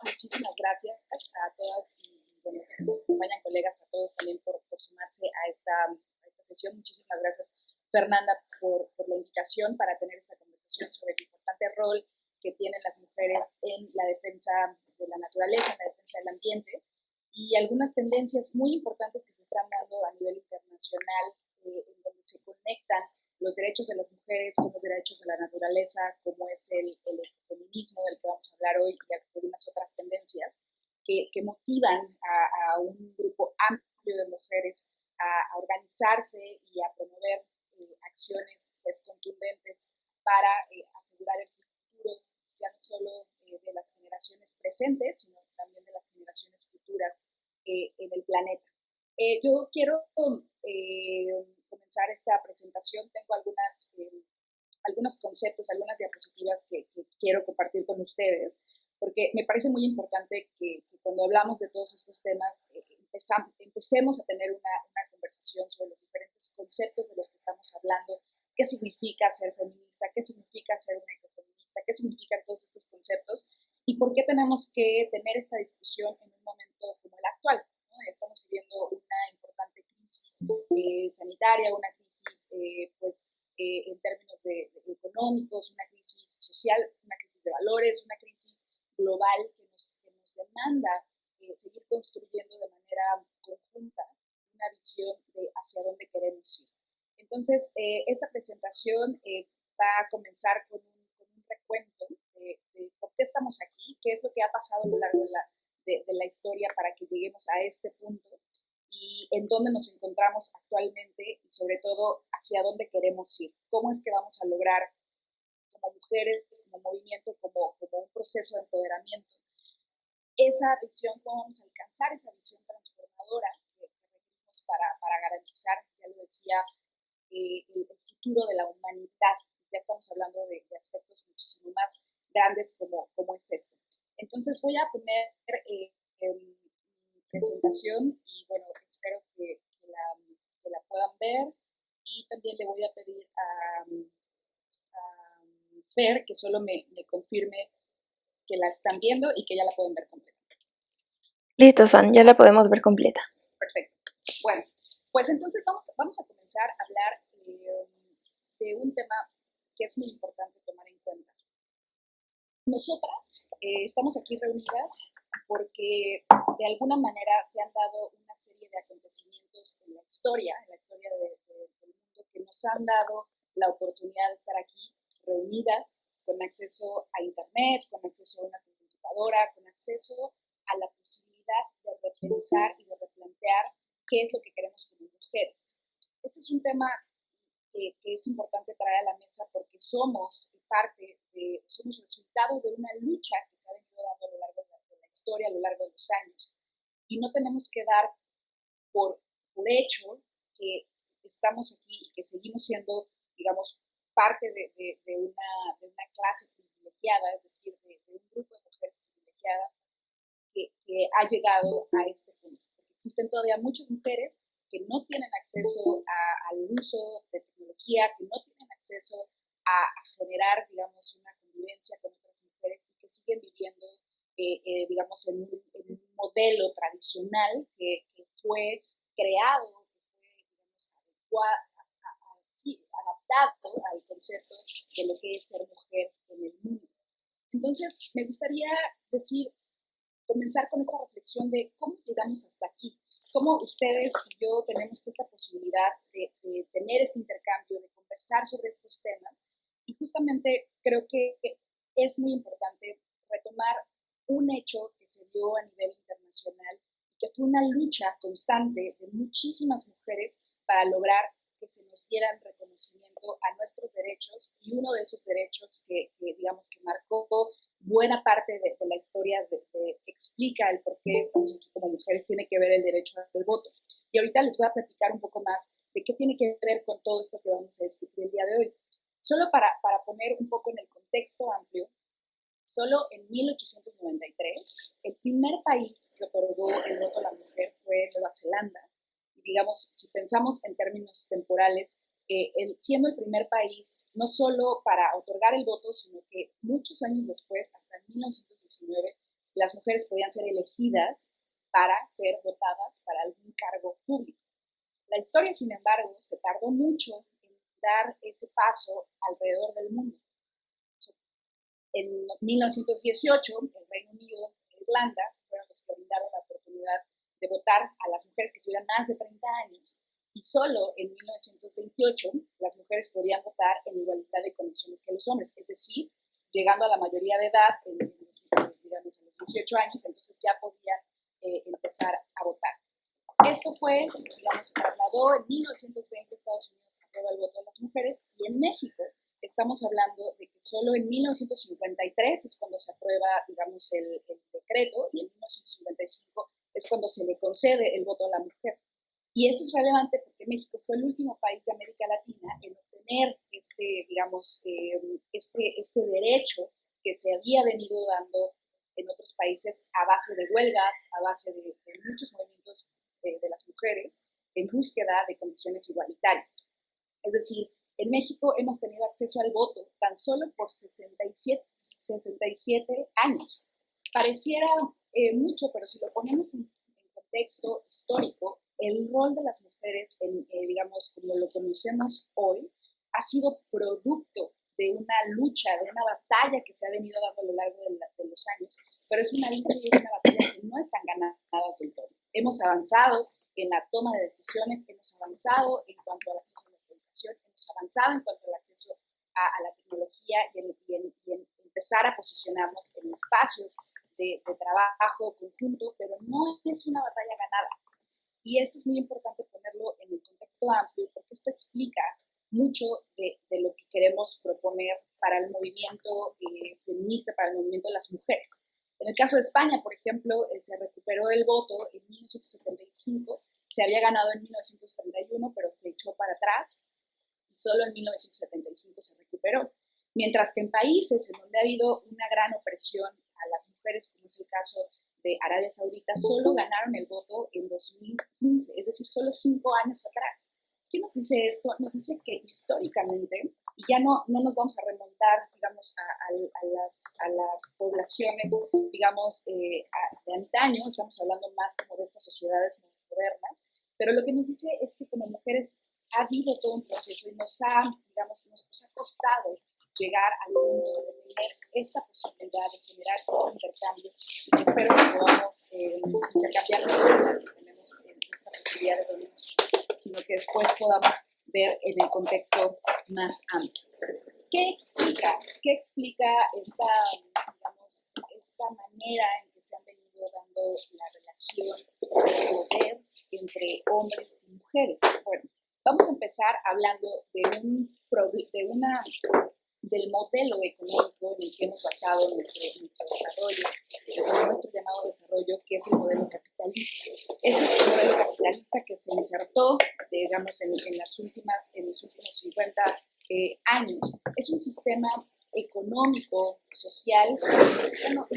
Muchísimas gracias a todas y bueno, si nos acompañan colegas, a todos también por sumarse a esta sesión. Muchísimas gracias, Fernanda, por la invitación para tener esta conversación sobre el importante rol que tienen las mujeres en la defensa de la naturaleza, en la defensa del ambiente y algunas tendencias muy importantes que se están dando a nivel internacional en donde se conectan los derechos de las mujeres con los derechos de la naturaleza, como es el feminismo del que vamos a hablar hoy y algunas otras tendencias que motivan a un grupo amplio de mujeres a organizarse y a promover acciones pues, contundentes para asegurar el futuro ya no solo de las generaciones presentes, sino también de las generaciones futuras en el planeta. Yo quiero comenzar esta presentación. Tengo algunos conceptos, algunas diapositivas que quiero compartir con ustedes, porque me parece muy importante que cuando hablamos de todos estos temas empecemos a tener una conversación sobre los diferentes conceptos de los que estamos hablando, qué significa ser feminista, qué significa ser una ecofeminista, qué significan todos estos conceptos y por qué tenemos que tener esta discusión en un momento como el actual. ¿No? Estamos viviendo una importante crisis sanitaria, una crisis en términos económicos, una crisis social, una crisis de valores, una crisis global que nos demanda seguir construyendo de manera conjunta una visión de hacia dónde queremos ir. Entonces, esta presentación va a comenzar con un recuento de por qué estamos aquí, qué es lo que ha pasado a lo largo de la historia para que lleguemos a este punto y en dónde nos encontramos actualmente y sobre todo hacia dónde queremos ir, cómo es que vamos a lograr como mujeres, como movimiento, como un proceso de empoderamiento, esa visión, cómo vamos a alcanzar esa visión transformadora que requerimos para garantizar, ya lo decía, el futuro de la humanidad. Ya estamos hablando de aspectos muchísimo más grandes como es esto. Entonces voy a poner mi presentación y bueno, espero que la puedan ver y también le voy a pedir a Fer que solo me confirme que la están viendo y que ya la pueden ver completa. Listo, San, ya la podemos ver completa. Perfecto. Bueno, pues entonces vamos a comenzar a hablar de un tema que es muy importante tomar en cuenta. Nosotras estamos aquí reunidas porque de alguna manera se han dado una serie de acontecimientos en la historia del mundo, que nos han dado la oportunidad de estar aquí reunidas con acceso a internet, con acceso a una computadora, con acceso a la posibilidad de repensar y de replantear qué es lo que queremos como mujeres. Este es un tema que es importante traer a la mesa porque somos resultado de una lucha que se ha venido dando a lo largo de la historia, a lo largo de los años. Y no tenemos que dar por hecho que estamos aquí y que seguimos siendo, digamos, parte de una clase privilegiada, es decir, de un grupo de mujeres privilegiadas que ha llegado a este punto. Porque existen todavía muchas mujeres que no tienen acceso al uso de tecnología, que no tienen acceso a generar, digamos, una convivencia con otras mujeres y que siguen viviendo, digamos, en un modelo tradicional que fue creado, que fue, digamos, sí, adaptado al concepto de lo que es ser mujer en el mundo. Entonces, me gustaría comenzar con esta reflexión de cómo llegamos hasta aquí, cómo ustedes y yo tenemos esta posibilidad de tener este intercambio, de conversar sobre estos temas. Y justamente creo que es muy importante retomar un hecho que se dio a nivel internacional y que fue una lucha constante de muchísimas mujeres para lograr que se nos dieran reconocimiento a nuestros derechos, y uno de esos derechos digamos, que marcó buena parte de la historia que explica el por qué estamos aquí como mujeres tiene que ver el derecho al voto. Y ahorita les voy a platicar un poco más de qué tiene que ver con todo esto que vamos a discutir el día de hoy. Solo para poner un poco en el contexto amplio, solo en 1893, el primer país que otorgó el voto a la mujer fue Nueva Zelanda. Y digamos, si pensamos en términos temporales, siendo el primer país no solo para otorgar el voto, sino que muchos años después, hasta 1919, las mujeres podían ser elegidas para ser votadas para algún cargo público. La historia, sin embargo, se tardó mucho en dar ese paso alrededor del mundo. En 1918, el Reino Unido e Irlanda fueron los que brindaron la oportunidad de votar a las mujeres que tuvieran más de 30 años, y solo en 1928 las mujeres podían votar en igualdad de condiciones que los hombres, es decir, llegando a la mayoría de edad, digamos, a los 18 años, entonces ya podían empezar a votar. Esto fue, digamos, se trasladó en 1920, Estados Unidos aprueba el voto de las mujeres, y en México estamos hablando de que solo en 1953 es cuando se aprueba, digamos, el decreto, y en 1955 es cuando se le concede el voto a la mujer. Y esto es relevante porque México fue el último país de América Latina en obtener digamos, este derecho que se había venido dando en otros países a base de huelgas, a base de muchos movimientos de las mujeres en búsqueda de condiciones igualitarias. Es decir, en México hemos tenido acceso al voto tan solo por 67 años. Pareciera mucho, pero si lo ponemos en contexto histórico, el rol de las mujeres, digamos, como lo conocemos hoy, ha sido producto de una lucha, de una batalla que se ha venido dando a lo largo de los años, pero es una lucha y una batalla que no están ganadas del todo. Hemos avanzado en la toma de decisiones, hemos avanzado en cuanto al acceso a la educación, hemos avanzado en cuanto al acceso a la tecnología y en empezar a posicionarnos en espacios de trabajo conjunto, pero no es una batalla ganada. Y esto es muy importante ponerlo en el contexto amplio, porque esto explica mucho de lo que queremos proponer para el movimiento feminista, para el movimiento de las mujeres. En el caso de España, por ejemplo, se recuperó el voto en 1975, se había ganado en 1931, pero se echó para atrás, y solo en 1975 se recuperó. Mientras que en países en donde ha habido una gran opresión a las mujeres, como es el caso de Arabia Saudita, solo ganaron el voto en 2015, es decir, solo 5 años atrás. ¿Qué nos dice esto? Nos dice que históricamente, y ya no nos vamos a remontar, digamos, a las poblaciones, digamos, de antaño, estamos hablando más como de estas sociedades modernas, pero lo que nos dice es que como mujeres ha habido todo un proceso y nos ha costado llegar al punto de tener esta posibilidad de generar un intercambio, y que espero que podamos intercambiar las ideas que tenemos en esta posibilidad de reunirnos, sino que después podamos ver en el contexto más amplio. ¿Qué explica esta, digamos, esta manera en que se han venido dando la relación de poder entre hombres y mujeres? Bueno, vamos a empezar hablando del modelo económico en el que hemos basado nuestro desarrollo, nuestro llamado desarrollo, que es el modelo capitalista. Es el modelo capitalista que se insertó, digamos, en los últimos 50 años. Es un sistema económico, social, no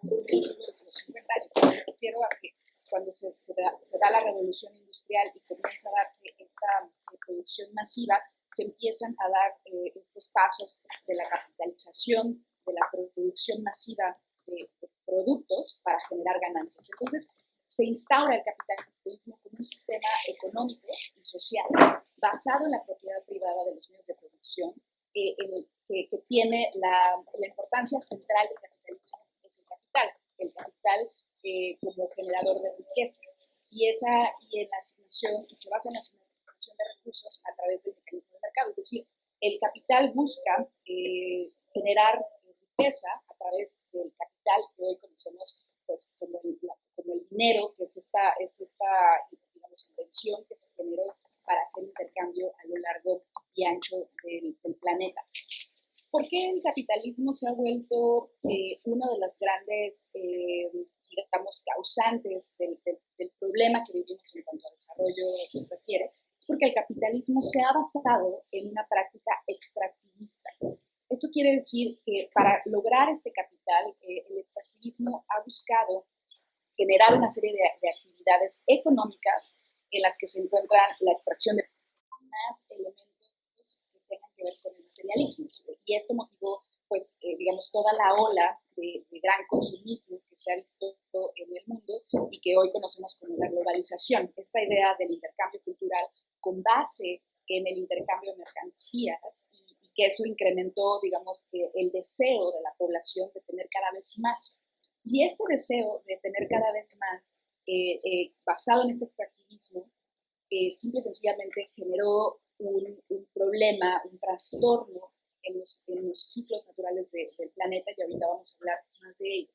los 50 años, me refiero a que cuando se da la revolución industrial y comienza a darse esta producción masiva, se empiezan a dar estos pasos de la capitalización, de la producción masiva de productos para generar ganancias. Entonces, se instaura el capitalismo como un sistema económico y social basado en la propiedad privada de los medios de producción, que tiene la importancia central del capitalismo es el capital como generador de riqueza, y en la asignación, y se basa en la asignación de recursos a través del mecanismo de mercado, es decir, el capital busca generar riqueza a través del capital que hoy conocemos pues, como el dinero, que es esta digamos, invención que se generó para hacer intercambio a lo largo y ancho del planeta. ¿Por qué el capitalismo se ha vuelto uno de las grandes, digamos, causantes del problema que vivimos en cuanto a desarrollo se refiere? Es porque el capitalismo se ha basado en una práctica extractivista. Esto quiere decir que para lograr este capital, el extractivismo ha buscado generar una serie de actividades económicas en las que se encuentran la extracción de más elementos que tengan que ver con el materialismo. Y esto motivó, pues, digamos, toda la ola de gran consumismo que se ha visto en el mundo y que hoy conocemos como la globalización. Esta idea del intercambio cultural con base en el intercambio de mercancías y que eso incrementó, digamos, el deseo de la población de tener cada vez más. Y este deseo de tener cada vez más, basado en este extractivismo, simple y sencillamente generó un problema, un trastorno en los ciclos naturales del planeta, y ahorita vamos a hablar más de ello.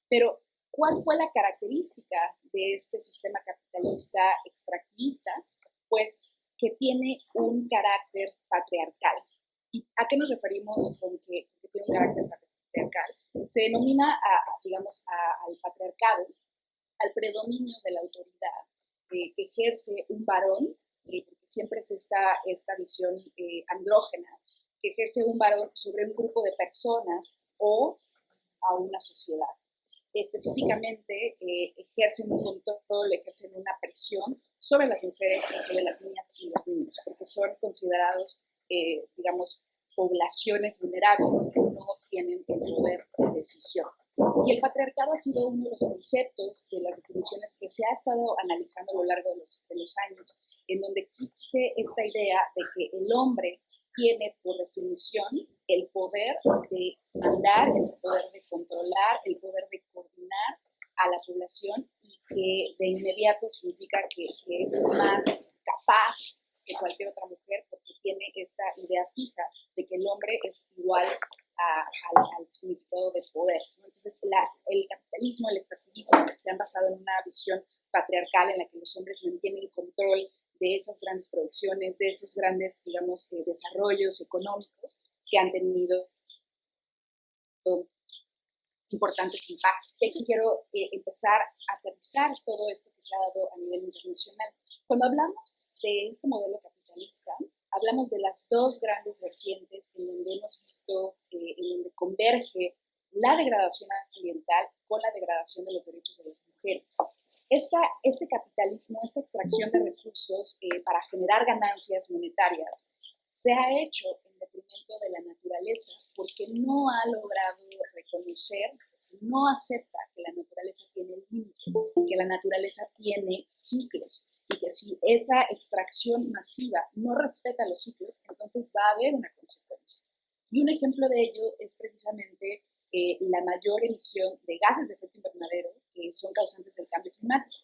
Pero, ¿cuál fue la característica de este sistema capitalista extractivista? Pues que tiene un carácter patriarcal. ¿Y a qué nos referimos con que tiene un carácter patriarcal? Se denomina, al patriarcado, al predominio de la autoridad que ejerce un varón, porque siempre es esta visión andrógena, que ejerce un varón sobre un grupo de personas o a una sociedad. Específicamente, ejercen un control, ejercen una presión sobre las mujeres y sobre las niñas y los niños, porque son considerados, poblaciones vulnerables que no tienen el poder de decisión. Y el patriarcado ha sido uno de los conceptos de las definiciones que se ha estado analizando a lo largo de los años, en donde existe esta idea de que el hombre tiene por definición el poder de mandar, el poder de controlar, el poder de coordinar a la población, y que de inmediato significa que es más capaz que cualquier otra mujer, porque tiene esta idea fija de que el hombre es igual al significado de poder, ¿no? Entonces, el capitalismo, el extractivismo se han basado en una visión patriarcal en la que los hombres mantienen el control de esas grandes producciones, de esos grandes, desarrollos económicos que han tenido importantes impactos. Quiero empezar a aterrizar todo esto que se ha dado a nivel internacional. Cuando hablamos de este modelo capitalista, hablamos de las dos grandes vertientes en donde hemos visto, en donde converge la degradación ambiental con la degradación de los derechos de las mujeres. Este capitalismo, esta extracción de recursos para generar ganancias monetarias, se ha hecho en detrimento de la naturaleza, porque no ha logrado reconocer, no acepta que la naturaleza tiene límites, que la naturaleza tiene ciclos, y que si esa extracción masiva no respeta los ciclos, entonces va a haber una consecuencia. Y un ejemplo de ello es precisamente la mayor emisión de gases de efecto invernadero, que son causantes del cambio climático.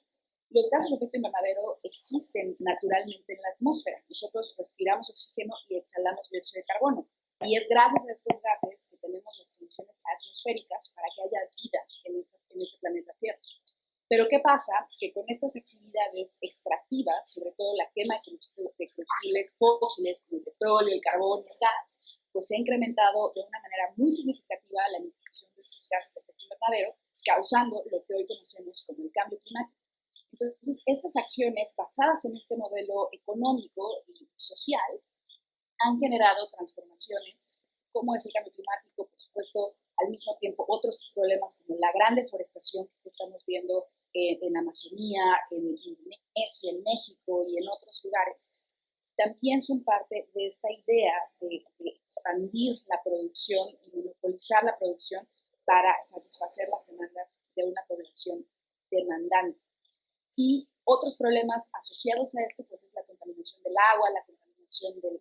Los gases de efecto invernadero existen naturalmente en la atmósfera. Nosotros respiramos oxígeno y exhalamos dióxido de carbono. Y es gracias a estos gases que tenemos las condiciones atmosféricas para que haya vida en este planeta Tierra. Pero ¿qué pasa? Que con estas actividades extractivas, sobre todo la quema de combustibles fósiles como el petróleo, el carbón y el gas, pues se ha incrementado de una manera muy significativa la emisión de estos gases de efecto invernadero, causando lo que hoy conocemos como el cambio climático. Entonces, estas acciones basadas en este modelo económico y social han generado transformaciones, como es el cambio climático, por supuesto, al mismo tiempo otros problemas como la gran deforestación que estamos viendo en Amazonía, en Indonesia, en México y en otros lugares, también son parte de esta idea de expandir la producción y monopolizar la producción para satisfacer las demandas de una población demandante. Y otros problemas asociados a esto, pues, es la contaminación del agua, la contaminación del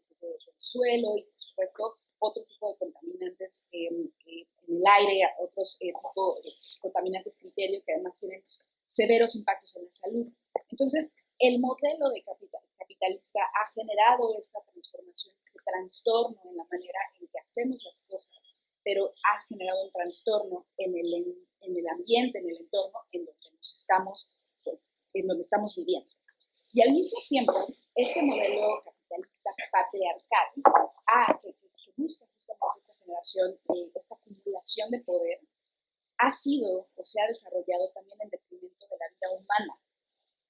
suelo y, por supuesto, otro tipo de contaminantes en el aire, otros tipos de contaminantes criterio que además tienen severos impactos en la salud. Entonces, el modelo de capitalista ha generado esta transformación, este trastorno en la manera en que hacemos las cosas, pero ha generado un trastorno en el ambiente, en el entorno en donde nos estamos, pues, en donde estamos viviendo. Y al mismo tiempo, este modelo capitalista patriarcal, que busca justamente esta generación, esta acumulación de poder, ha sido o se ha desarrollado también en detrimento de la vida humana,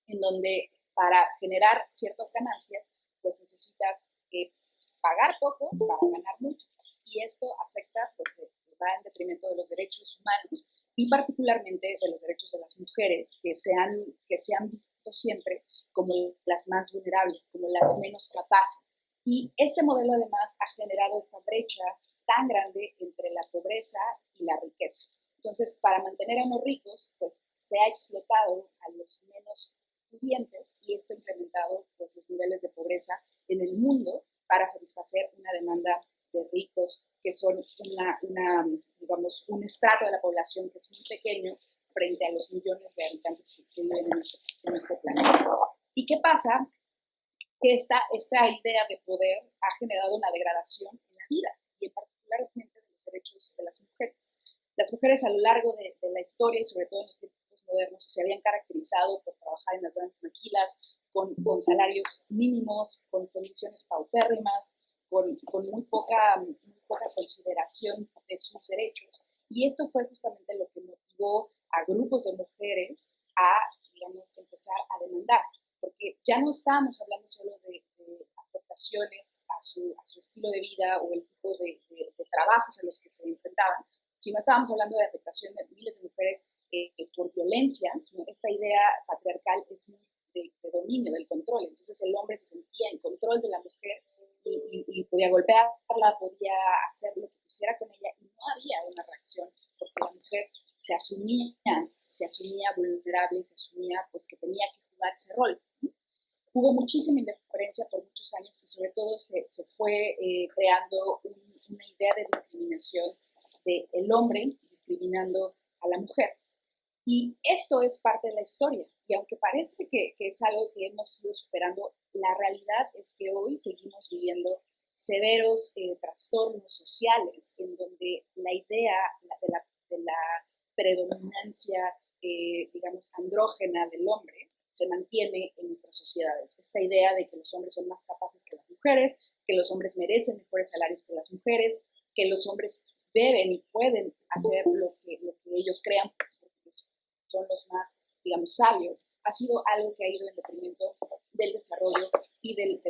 en donde para generar ciertas ganancias, pues necesitas pagar poco para ganar mucho. Y esto afecta, pues va en detrimento de los derechos humanos y particularmente de los derechos de las mujeres, que se han visto siempre como las más vulnerables, como las menos capaces. Y este modelo además ha generado esta brecha tan grande entre la pobreza y la riqueza. Entonces, para mantener a unos ricos, pues se ha explotado a los menos pudientes y esto ha incrementado pues, los niveles de pobreza en el mundo para satisfacer una demanda de ricos que son digamos, un estrato de la población que es muy pequeño frente a los millones de habitantes que viven en nuestro planeta. ¿Y qué pasa? Que esta idea de poder ha generado una degradación en la vida y en particularmente de los derechos de las mujeres. Las mujeres a lo largo de la historia y sobre todo en los tiempos modernos se habían caracterizado por trabajar en las grandes maquilas, con salarios mínimos, con condiciones paupérrimas, con muy poca consideración de sus derechos. Y esto fue justamente lo que motivó a grupos de mujeres a, digamos, empezar a demandar, porque ya no estábamos hablando solo de aportaciones a su estilo de vida o el tipo de trabajos a los que se enfrentaban, sino estábamos hablando de afectación de miles de mujeres por violencia, ¿no? Esta idea patriarcal es muy de dominio, del control. Entonces el hombre se sentía en control de la mujer y podía golpearla, podía hacer lo que quisiera con ella y no había una reacción porque la mujer se asumía vulnerable, se asumía pues que tenía que jugar ese rol. Hubo muchísima indiferencia por muchos años y sobre todo se fue creando una idea de discriminación del hombre discriminando a la mujer. Y esto es parte de la historia. Y aunque parece que es algo que hemos ido superando, la realidad es que hoy seguimos viviendo severos trastornos sociales en donde la idea de la predominancia, digamos, andrógena del hombre se mantiene en nuestras sociedades. Esta idea de que los hombres son más capaces que las mujeres, que los hombres merecen mejores salarios que las mujeres, que los hombres deben y pueden hacer lo que ellos crean porque son los más, digamos, sabios, ha sido algo que ha ido en detrimento del desarrollo y del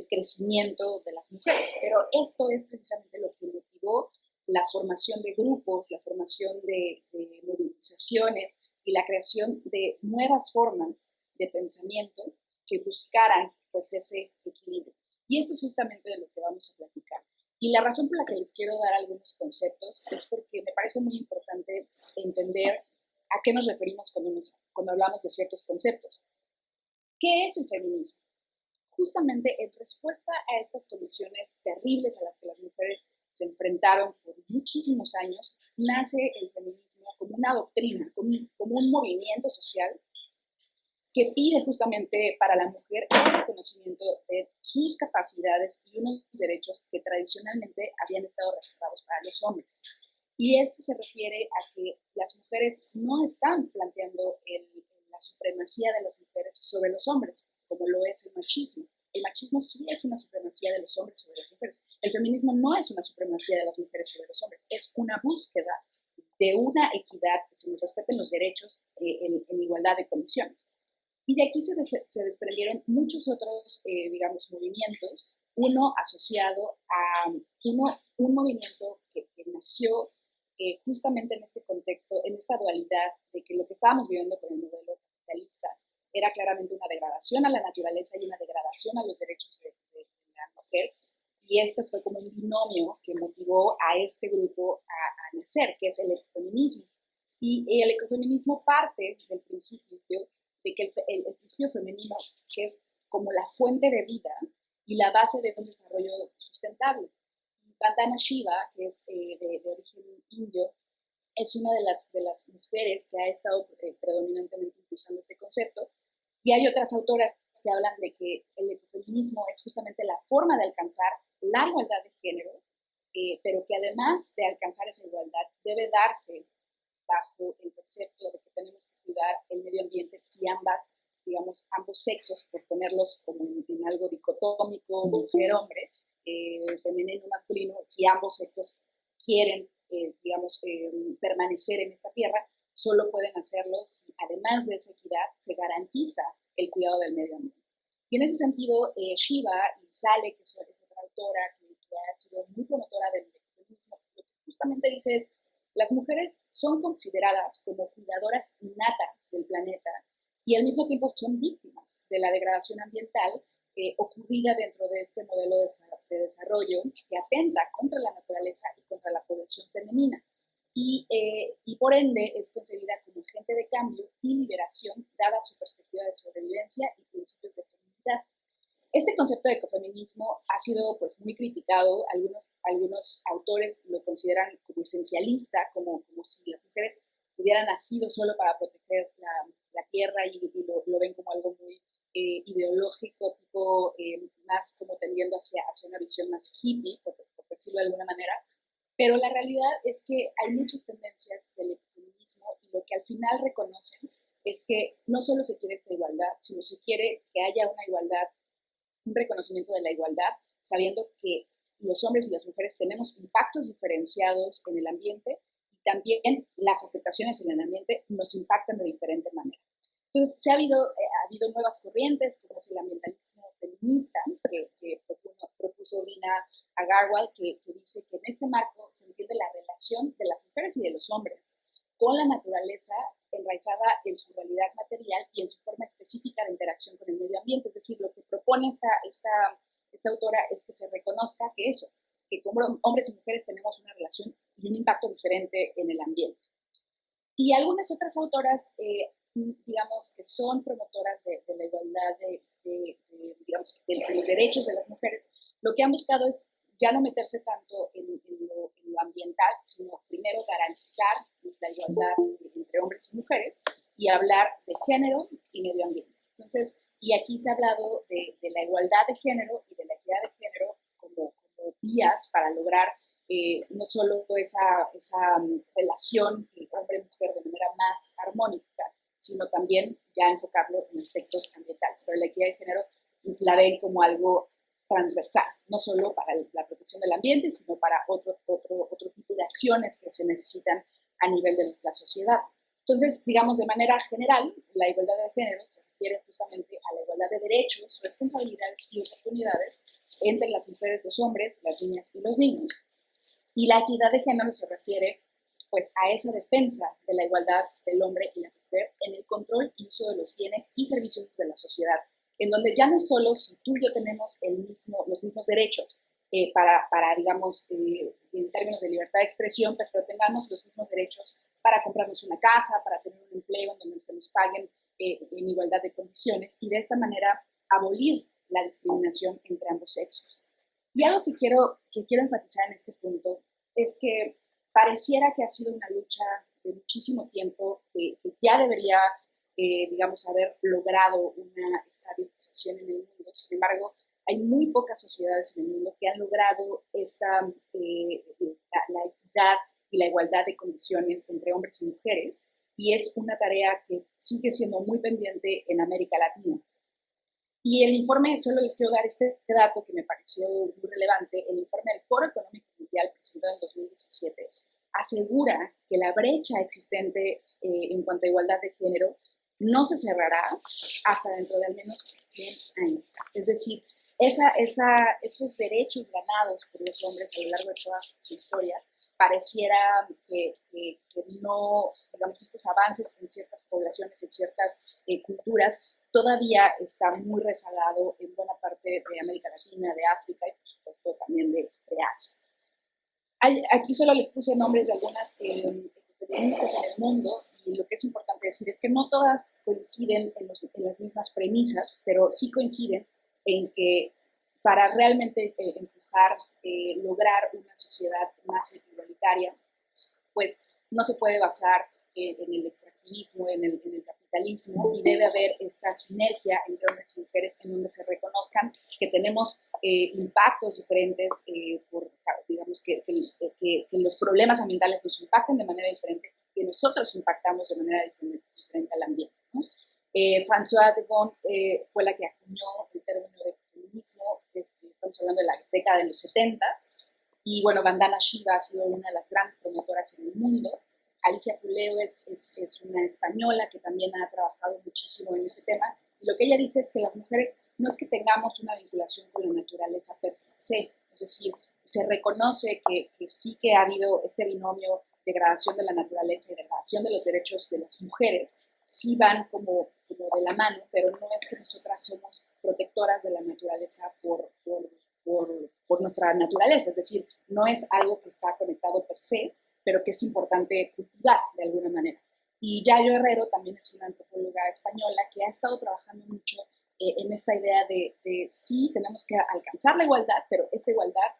crecimiento de las mujeres. Pero esto es precisamente lo que motivó la formación de grupos, la formación de movilizaciones y la creación de nuevas formas de pensamiento que buscaran pues ese equilibrio. Y esto es justamente de lo que vamos a platicar. Y la razón por la que les quiero dar algunos conceptos es porque me parece muy importante entender a qué nos referimos cuando hablamos de ciertos conceptos. ¿Qué es el feminismo? Justamente en respuesta a estas condiciones terribles a las que las mujeres se enfrentaron por muchísimos años, nace el feminismo como una doctrina, como un movimiento social que pide justamente para la mujer el reconocimiento de sus capacidades y unos derechos que tradicionalmente habían estado reservados para los hombres. Y esto se refiere a que las mujeres no están planteando la supremacía de las mujeres sobre los hombres, como lo es el machismo. El machismo sí es una supremacía de los hombres sobre las mujeres. El feminismo no es una supremacía de las mujeres sobre los hombres, es una búsqueda de una equidad, que se nos respeten los derechos en igualdad de condiciones. Y de aquí se desprendieron muchos otros, digamos, movimientos, uno asociado a un movimiento que nació justamente en este contexto, en esta dualidad de que lo que estábamos viviendo con el modelo capitalista era claramente una degradación a la naturaleza y una degradación a los derechos de la mujer. Y este fue como un binomio que motivó a este grupo a nacer, que es el ecofeminismo. Y el ecofeminismo parte del principio de que el principio femenino, que es como la fuente de vida y la base de un desarrollo sustentable. Y Vandana Shiva, que es de origen indio, es una de las mujeres que ha estado predominantemente impulsando este concepto. Y hay otras autoras que hablan de que el ecofeminismo es justamente la forma de alcanzar la igualdad de género, pero que además de alcanzar esa igualdad debe darse bajo el concepto de que tenemos que cuidar el medio ambiente si ambos sexos, por ponerlos como en algo dicotómico, mujer-hombre, femenino-masculino, si ambos sexos quieren, permanecer en esta tierra, solo pueden hacerlo si, además de esa equidad, se garantiza el cuidado del medio ambiente. Y en ese sentido, Shiva y Sale, que es otra autora que ha sido muy promotora del feminismo, lo que justamente dice es: las mujeres son consideradas como cuidadoras innatas del planeta y al mismo tiempo son víctimas de la degradación ambiental ocurrida dentro de este modelo de desarrollo que atenta contra la naturaleza y contra la población femenina. y por ende es concebida como agente de cambio y liberación dada su perspectiva de sobrevivencia y principios de feminidad. Este concepto de ecofeminismo ha sido pues muy criticado, algunos autores lo consideran como esencialista, como si las mujeres hubieran nacido solo para proteger la tierra y lo ven como algo muy ideológico, tipo más como tendiendo hacia una visión más hippie, por decirlo de alguna manera, pero la realidad es que hay muchas tendencias del ecofeminismo y lo que al final reconocen es que no solo se quiere esta igualdad, sino se quiere que haya una igualdad, un reconocimiento de la igualdad, sabiendo que los hombres y las mujeres tenemos impactos diferenciados en el ambiente y también las afectaciones en el ambiente nos impactan de diferente manera. Entonces, ha habido nuevas corrientes, como es el ambientalismo feminista, que propuso Rina Agarwal, que dice que en este marco se entiende la relación de las mujeres y de los hombres con la naturaleza enraizada en su realidad material y en su forma específica de interacción con el medio ambiente. Es decir, lo que propone esta autora es que se reconozca que eso, que como hombres y mujeres tenemos una relación y un impacto diferente en el ambiente. Y algunas otras autoras, digamos, que son promotoras de la igualdad digamos, de los derechos de las mujeres, lo que han buscado es ya no meterse tanto en lo ambiental, sino primero garantizar la igualdad entre hombres y mujeres y hablar de género y medio ambiente. Entonces, y aquí se ha hablado de la igualdad de género y de la equidad de género como vías para lograr no solo esa relación hombre-mujer de manera más armónica, sino también ya enfocarlo en aspectos ambientales. Pero la equidad de género la ven como algo transversal, no solo para la protección del ambiente, sino para otro tipo de acciones que se necesitan a nivel de la sociedad. Entonces, digamos, de manera general, la igualdad de género se refiere justamente a la igualdad de derechos, responsabilidades y oportunidades entre las mujeres, los hombres, las niñas y los niños. Y la equidad de género se refiere pues a esa defensa de la igualdad del hombre y la mujer en el control y uso de los bienes y servicios de la sociedad, en donde ya no es solo si tú y yo tenemos los mismos derechos digamos, en términos de libertad de expresión, pero tengamos los mismos derechos para comprarnos una casa, para tener un empleo en donde se nos paguen en igualdad de condiciones y de esta manera abolir la discriminación entre ambos sexos. Y algo que quiero enfatizar en este punto es que pareciera que ha sido una lucha de muchísimo tiempo, que ya debería, digamos, haber logrado una estabilización en el mundo. Sin embargo, hay muy pocas sociedades en el mundo que han logrado la equidad y la igualdad de condiciones entre hombres y mujeres, y es una tarea que sigue siendo muy pendiente en América Latina. Y el informe, solo les quiero dar este dato que me pareció muy relevante, el informe del Foro Económico Mundial presentado en 2017 asegura que la brecha existente en cuanto a igualdad de género no se cerrará hasta dentro de al menos 100 años. Es decir, esos derechos ganados por los hombres a lo largo de toda su historia pareciera que no, digamos, estos avances en ciertas poblaciones, en ciertas culturas, todavía está muy rezagado en buena parte de América Latina, de África y por supuesto también de Asia. Aquí solo les puse nombres de algunas feministas en el mundo y lo que es importante decir es que no todas coinciden en las mismas premisas, pero sí coinciden en que para realmente empujar, lograr una sociedad más igualitaria, pues no se puede basar en el extractivismo, en el capitalismo, y debe haber esta sinergia entre hombres y mujeres en donde se reconozcan que tenemos impactos diferentes, digamos que los problemas ambientales nos impactan de manera diferente, que nosotros impactamos de manera diferente al ambiente, ¿no? Françoise de Bon fue la que acuñó el término de feminismo, estamos hablando de la década de los 70s, y bueno, Vandana Shiva ha sido una de las grandes promotoras en el mundo. Alicia Puleo es una española que también ha trabajado muchísimo en este tema. Y lo que ella dice es que las mujeres no es que tengamos una vinculación con la naturaleza per se, es decir, se reconoce que sí que ha habido este binomio de degradación de la naturaleza y degradación de los derechos de las mujeres, sí van como de la mano, pero no es que nosotras somos protectoras de la naturaleza por nuestra naturaleza, es decir, no es algo que está conectado per se, pero que es importante cultivar de alguna manera. Y Yayo Herrero también es una antropóloga española que ha estado trabajando mucho en esta idea de sí, tenemos que alcanzar la igualdad, pero esta igualdad,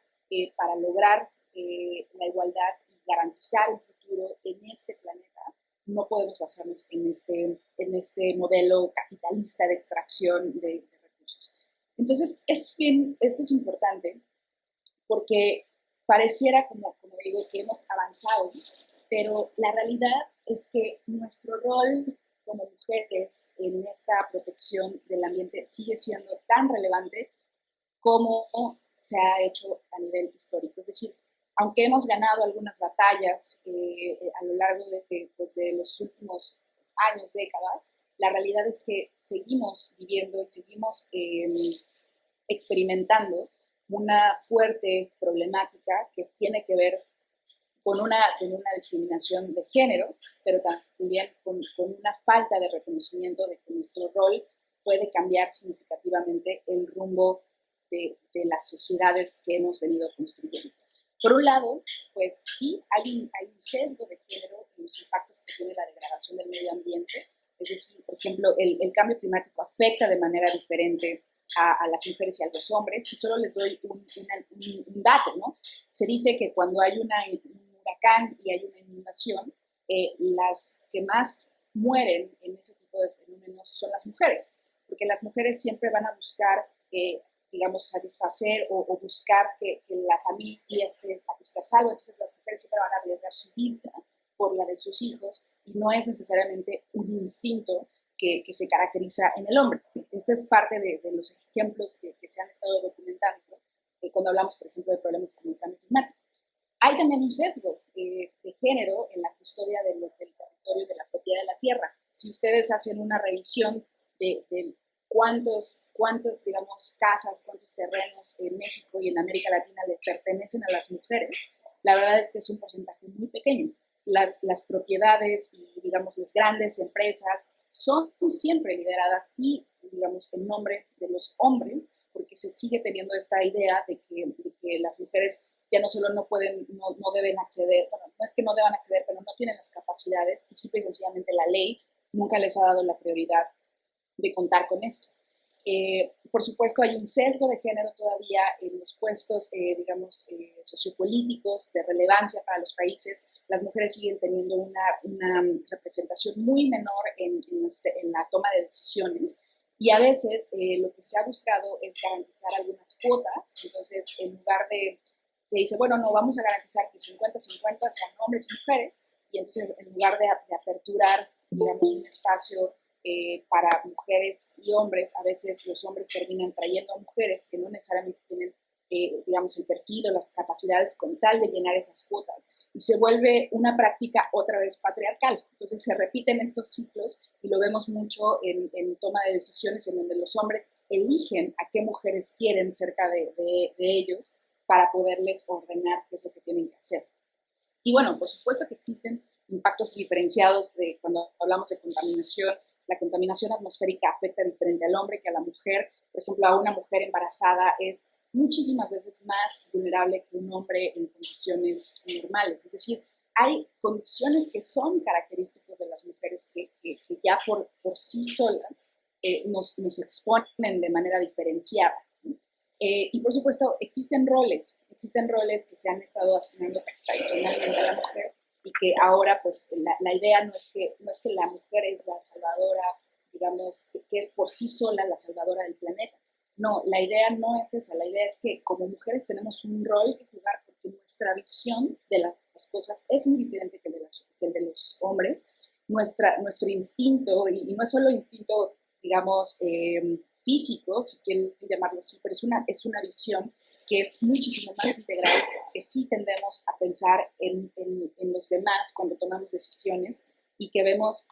para lograr la igualdad y garantizar un futuro en este planeta, no podemos basarnos en este modelo capitalista de extracción de recursos. Entonces, esto es importante porque pareciera, como digo, que hemos avanzado, pero la realidad es que nuestro rol como mujeres en esta protección del ambiente sigue siendo tan relevante como se ha hecho a nivel histórico. Es decir, aunque hemos ganado algunas batallas a lo largo de los últimos años, décadas, la realidad es que seguimos viviendo y seguimos experimentando una fuerte problemática que tiene que ver con una discriminación de género, pero también con una falta de reconocimiento de que nuestro rol puede cambiar significativamente el rumbo de las sociedades que hemos venido construyendo. Por un lado, pues sí, hay un sesgo de género en los impactos que tiene la degradación del medio ambiente. Es decir, por ejemplo, el cambio climático afecta de manera diferente a las mujeres y a los hombres. Y solo les doy un dato, ¿no? Se dice que cuando hay un huracán y hay una inundación, las que más mueren en ese tipo de fenómenos son las mujeres, porque las mujeres siempre van a buscar digamos, satisfacer o buscar que la familia esté a salvo. Entonces las mujeres siempre van a arriesgar su vida por la de sus hijos y no es necesariamente un instinto que se caracteriza en el hombre. Este es parte de los ejemplos que se han estado documentando cuando hablamos, por ejemplo, de problemas como el cambio climático. Hay también un sesgo de género en la custodia del territorio y de la propiedad de la tierra. Si ustedes hacen una revisión de cuántos, digamos, casas, cuántos terrenos en México y en América Latina le pertenecen a las mujeres, la verdad es que es un porcentaje muy pequeño. Las propiedades y, digamos, las grandes empresas son siempre lideradas y, digamos, en nombre de los hombres, porque se sigue teniendo esta idea de que las mujeres ya no solo no pueden, no deben acceder, bueno, no es que no deban acceder, pero no tienen las capacidades y simple y sencillamente la ley nunca les ha dado la prioridad de contar con esto. Por supuesto, hay un sesgo de género todavía en los puestos, digamos, sociopolíticos de relevancia para los países. Las mujeres siguen teniendo una representación muy menor en la toma de decisiones y a veces lo que se ha buscado es garantizar algunas cuotas. Entonces, en lugar de, se dice, bueno, no, vamos a garantizar que 50-50 sean hombres y mujeres, y entonces en lugar de aperturar, digamos, un espacio para mujeres y hombres, a veces los hombres terminan trayendo a mujeres que no necesariamente tienen, digamos, el perfil o las capacidades con tal de llenar esas cuotas y se vuelve una práctica otra vez patriarcal. Entonces se repiten estos ciclos y lo vemos mucho en toma de decisiones en donde los hombres eligen a qué mujeres quieren cerca de ellos para poderles ordenar qué es lo que tienen que hacer. Y bueno, por supuesto que existen impactos diferenciados de cuando hablamos de contaminación. La contaminación atmosférica afecta diferente al hombre que a la mujer. Por ejemplo, a una mujer embarazada es muchísimas veces más vulnerable que un hombre en condiciones normales. Es decir, hay condiciones que son características de las mujeres que ya por sí solas nos exponen de manera diferenciada. Y por supuesto, existen roles que se han estado asignando tradicionalmente a la mujer y que ahora pues la idea no es que la mujer es la salvadora, digamos, que es por sí sola la salvadora del planeta. No, la idea no es esa, la idea es que como mujeres tenemos un rol que jugar porque nuestra visión de las cosas es muy diferente que el de los hombres. Nuestro instinto, y no es solo instinto, digamos, físico, si quieren llamarlo así, pero es una visión que es muchísimo más integral, que sí tendemos a pensar en los demás cuando tomamos decisiones y que vemos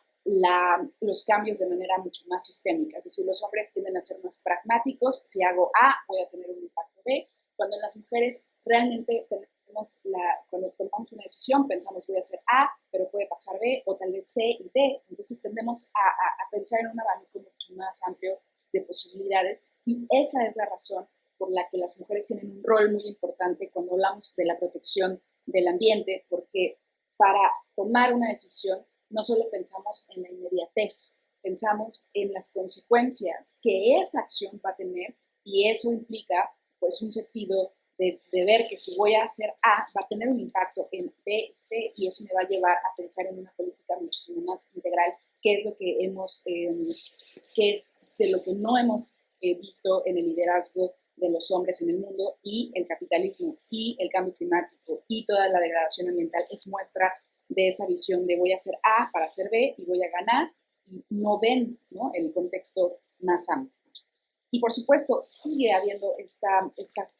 los cambios de manera mucho más sistémica. Es decir, los hombres tienden a ser más pragmáticos. Si hago A, voy a tener un impacto B. Cuando en las mujeres realmente cuando tomamos una decisión, pensamos voy a hacer A, pero puede pasar B, o tal vez C y D. Entonces tendemos a pensar en un abanico mucho más amplio de posibilidades y esa es la razón por la que las mujeres tienen un rol muy importante cuando hablamos de la protección del ambiente, porque para tomar una decisión, no solo pensamos en la inmediatez, pensamos en las consecuencias que esa acción va a tener y eso implica pues un sentido de ver que si voy a hacer A va a tener un impacto en B y C y eso me va a llevar a pensar en una política muchísimo más integral, que es lo que que es de lo que no hemos visto en el liderazgo de los hombres en el mundo, y el capitalismo y el cambio climático y toda la degradación ambiental es muestra de esa visión de voy a hacer A para hacer B y voy a ganar, y no ven, ¿no?, el contexto más amplio. Y por supuesto sigue habiendo esta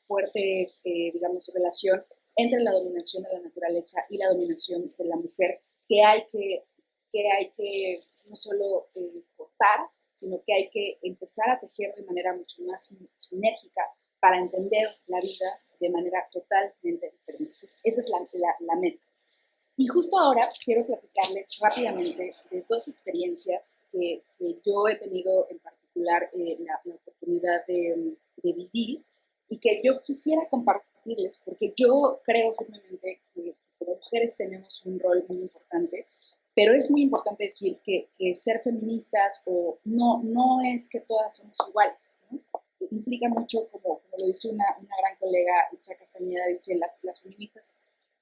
fuerte, digamos, relación entre la dominación de la naturaleza y la dominación de la mujer, que hay que no solo cortar, sino que hay que empezar a tejer de manera mucho más sinérgica para entender la vida de manera totalmente diferente. Esa es la meta. Y justo ahora quiero platicarles rápidamente de dos experiencias que yo he tenido en particular la oportunidad de vivir y que yo quisiera compartirles porque yo creo firmemente que como mujeres tenemos un rol muy importante, pero es muy importante decir que ser feministas o no es que todas somos iguales, ¿no? Implica mucho, como lo dice una gran colega, Itza Castañeda, dice, las feministas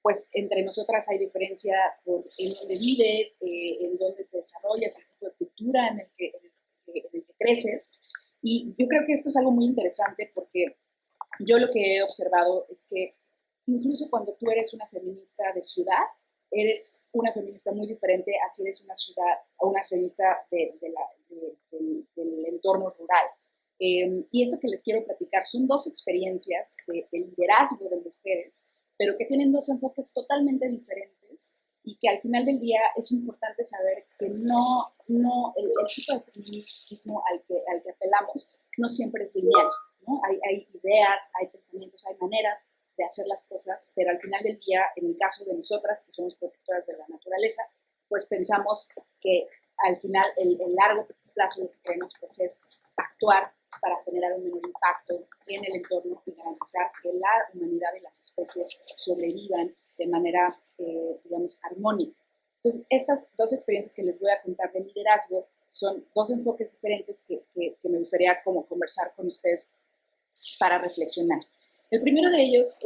pues entre nosotras hay diferencia en dónde vives, en dónde te desarrollas, el tipo de cultura en el que creces. Y yo creo que esto es algo muy interesante porque yo lo que he observado es que incluso cuando tú eres una feminista de ciudad, eres una feminista muy diferente a si eres una ciudad o una feminista del entorno rural. Y esto que les quiero platicar son dos experiencias de liderazgo de mujeres, pero que tienen dos enfoques totalmente diferentes y que al final del día es importante saber que el tipo de feminismo al que apelamos no siempre es lineal, ¿no? Hay ideas, hay pensamientos, hay maneras de hacer las cosas, pero al final del día, en el caso de nosotras, que somos protectoras de la naturaleza, pues pensamos que al final el largo plazo lo que queremos pues es actuar para generar un menor impacto en el entorno y garantizar que la humanidad y las especies sobrevivan de manera, digamos, armónica. Entonces, estas dos experiencias que les voy a contar de liderazgo son dos enfoques diferentes que me gustaría como conversar con ustedes para reflexionar. El primero de ellos,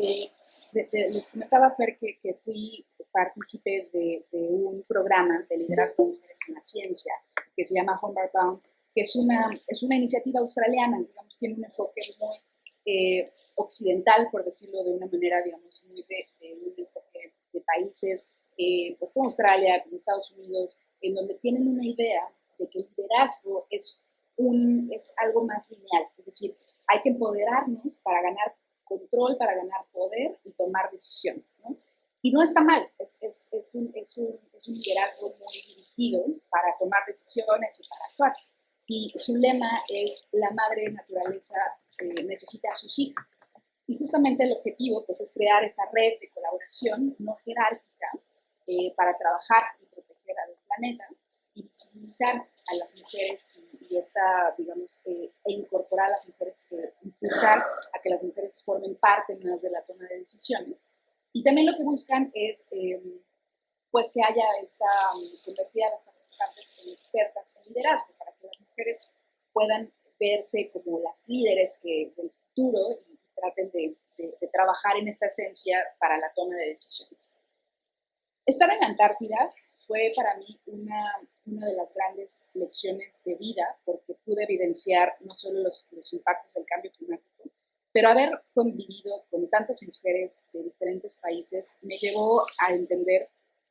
les comentaba Fer que fui partícipe de un programa de liderazgo de mujeres en la ciencia que se llama Homeward Bound, que es una iniciativa australiana, digamos, tiene un enfoque muy occidental, por decirlo de una manera, digamos, muy de un enfoque de países, pues como Australia, como Estados Unidos, en donde tienen una idea de que el liderazgo es algo más lineal, es decir, hay que empoderarnos para ganar control, para ganar poder y tomar decisiones, ¿no? Y no está mal, es un liderazgo muy dirigido para tomar decisiones y para actuar. Y su lema es la madre naturaleza necesita a sus hijas. Y justamente el objetivo pues, es crear esta red de colaboración no jerárquica para trabajar y proteger al planeta y visibilizar a las mujeres digamos, e incorporar a las mujeres, impulsar a que las mujeres formen parte más de la toma de decisiones. Y también lo que buscan es pues que haya convertir a las participantes en expertas en liderazgo, para que las mujeres puedan verse como las líderes del futuro y traten de trabajar en esta esencia para la toma de decisiones. Estar en la Antártida fue para mí una de las grandes lecciones de vida, porque pude evidenciar no solo los impactos del cambio climático, pero haber convivido con tantas mujeres de diferentes países me llevó a entender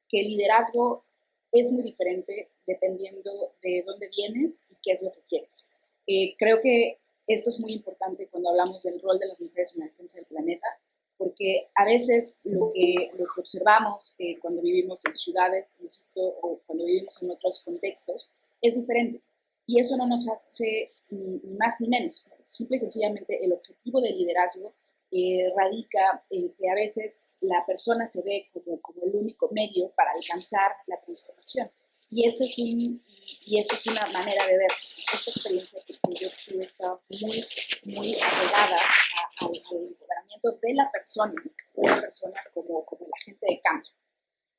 que el liderazgo es muy diferente dependiendo de dónde vienes y qué es lo que quieres. Creo que esto es muy importante cuando hablamos del rol de las mujeres en la defensa del planeta, porque a veces lo que observamos cuando vivimos en ciudades, insisto, o cuando vivimos en otros contextos, es diferente. Y eso no nos hace ni más ni menos. Simple y sencillamente el objetivo del liderazgo radica en que a veces la persona se ve como el único medio para alcanzar la transformación. Y esta es una manera de ver esta experiencia que yo tuve, estaba muy apegada al empoderamiento de la persona como el agente de cambio.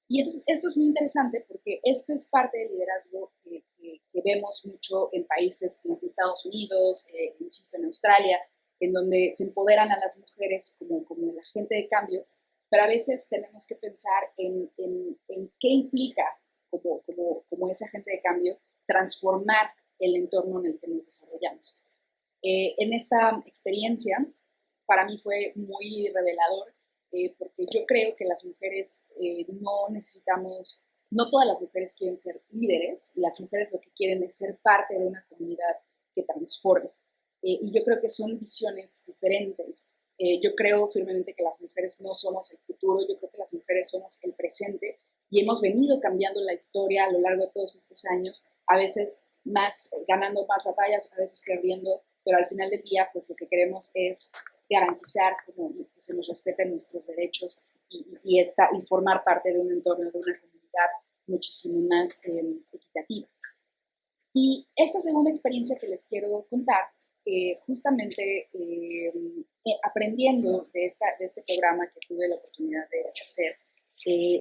Y entonces esto es muy interesante porque este es parte del liderazgo que vemos mucho en países como Estados Unidos, insisto, en Australia, en donde se empoderan a las mujeres como el agente de cambio, pero a veces tenemos que pensar en qué implica como ese agente de cambio transformar el entorno en el que nos desarrollamos. En esta experiencia, para mí fue muy revelador, porque yo creo que las mujeres no necesitamos, no todas las mujeres quieren ser líderes, las mujeres lo que quieren es ser parte de una comunidad que transforme. Y yo creo que son visiones diferentes. Yo creo firmemente que las mujeres no somos el futuro, yo creo que las mujeres somos el presente y hemos venido cambiando la historia a lo largo de todos estos años, a veces más ganando más batallas, a veces perdiendo, pero al final del día pues lo que queremos es garantizar como que se nos respeten nuestros derechos y formar parte de un entorno, de una comunidad muchísimo más equitativa. Y esta segunda experiencia que les quiero contar, justamente aprendiendo de este programa que tuve la oportunidad de hacer,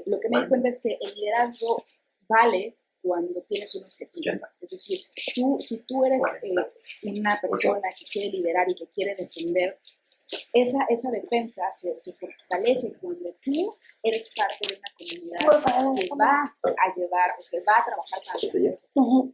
lo que me di cuenta es que el liderazgo vale cuando tienes un objetivo. Es decir, si tú eres una persona que quiere liderar y que quiere defender, esa defensa se fortalece cuando tú eres parte de una comunidad que va a llevar o que va a trabajar para defender ese objetivo.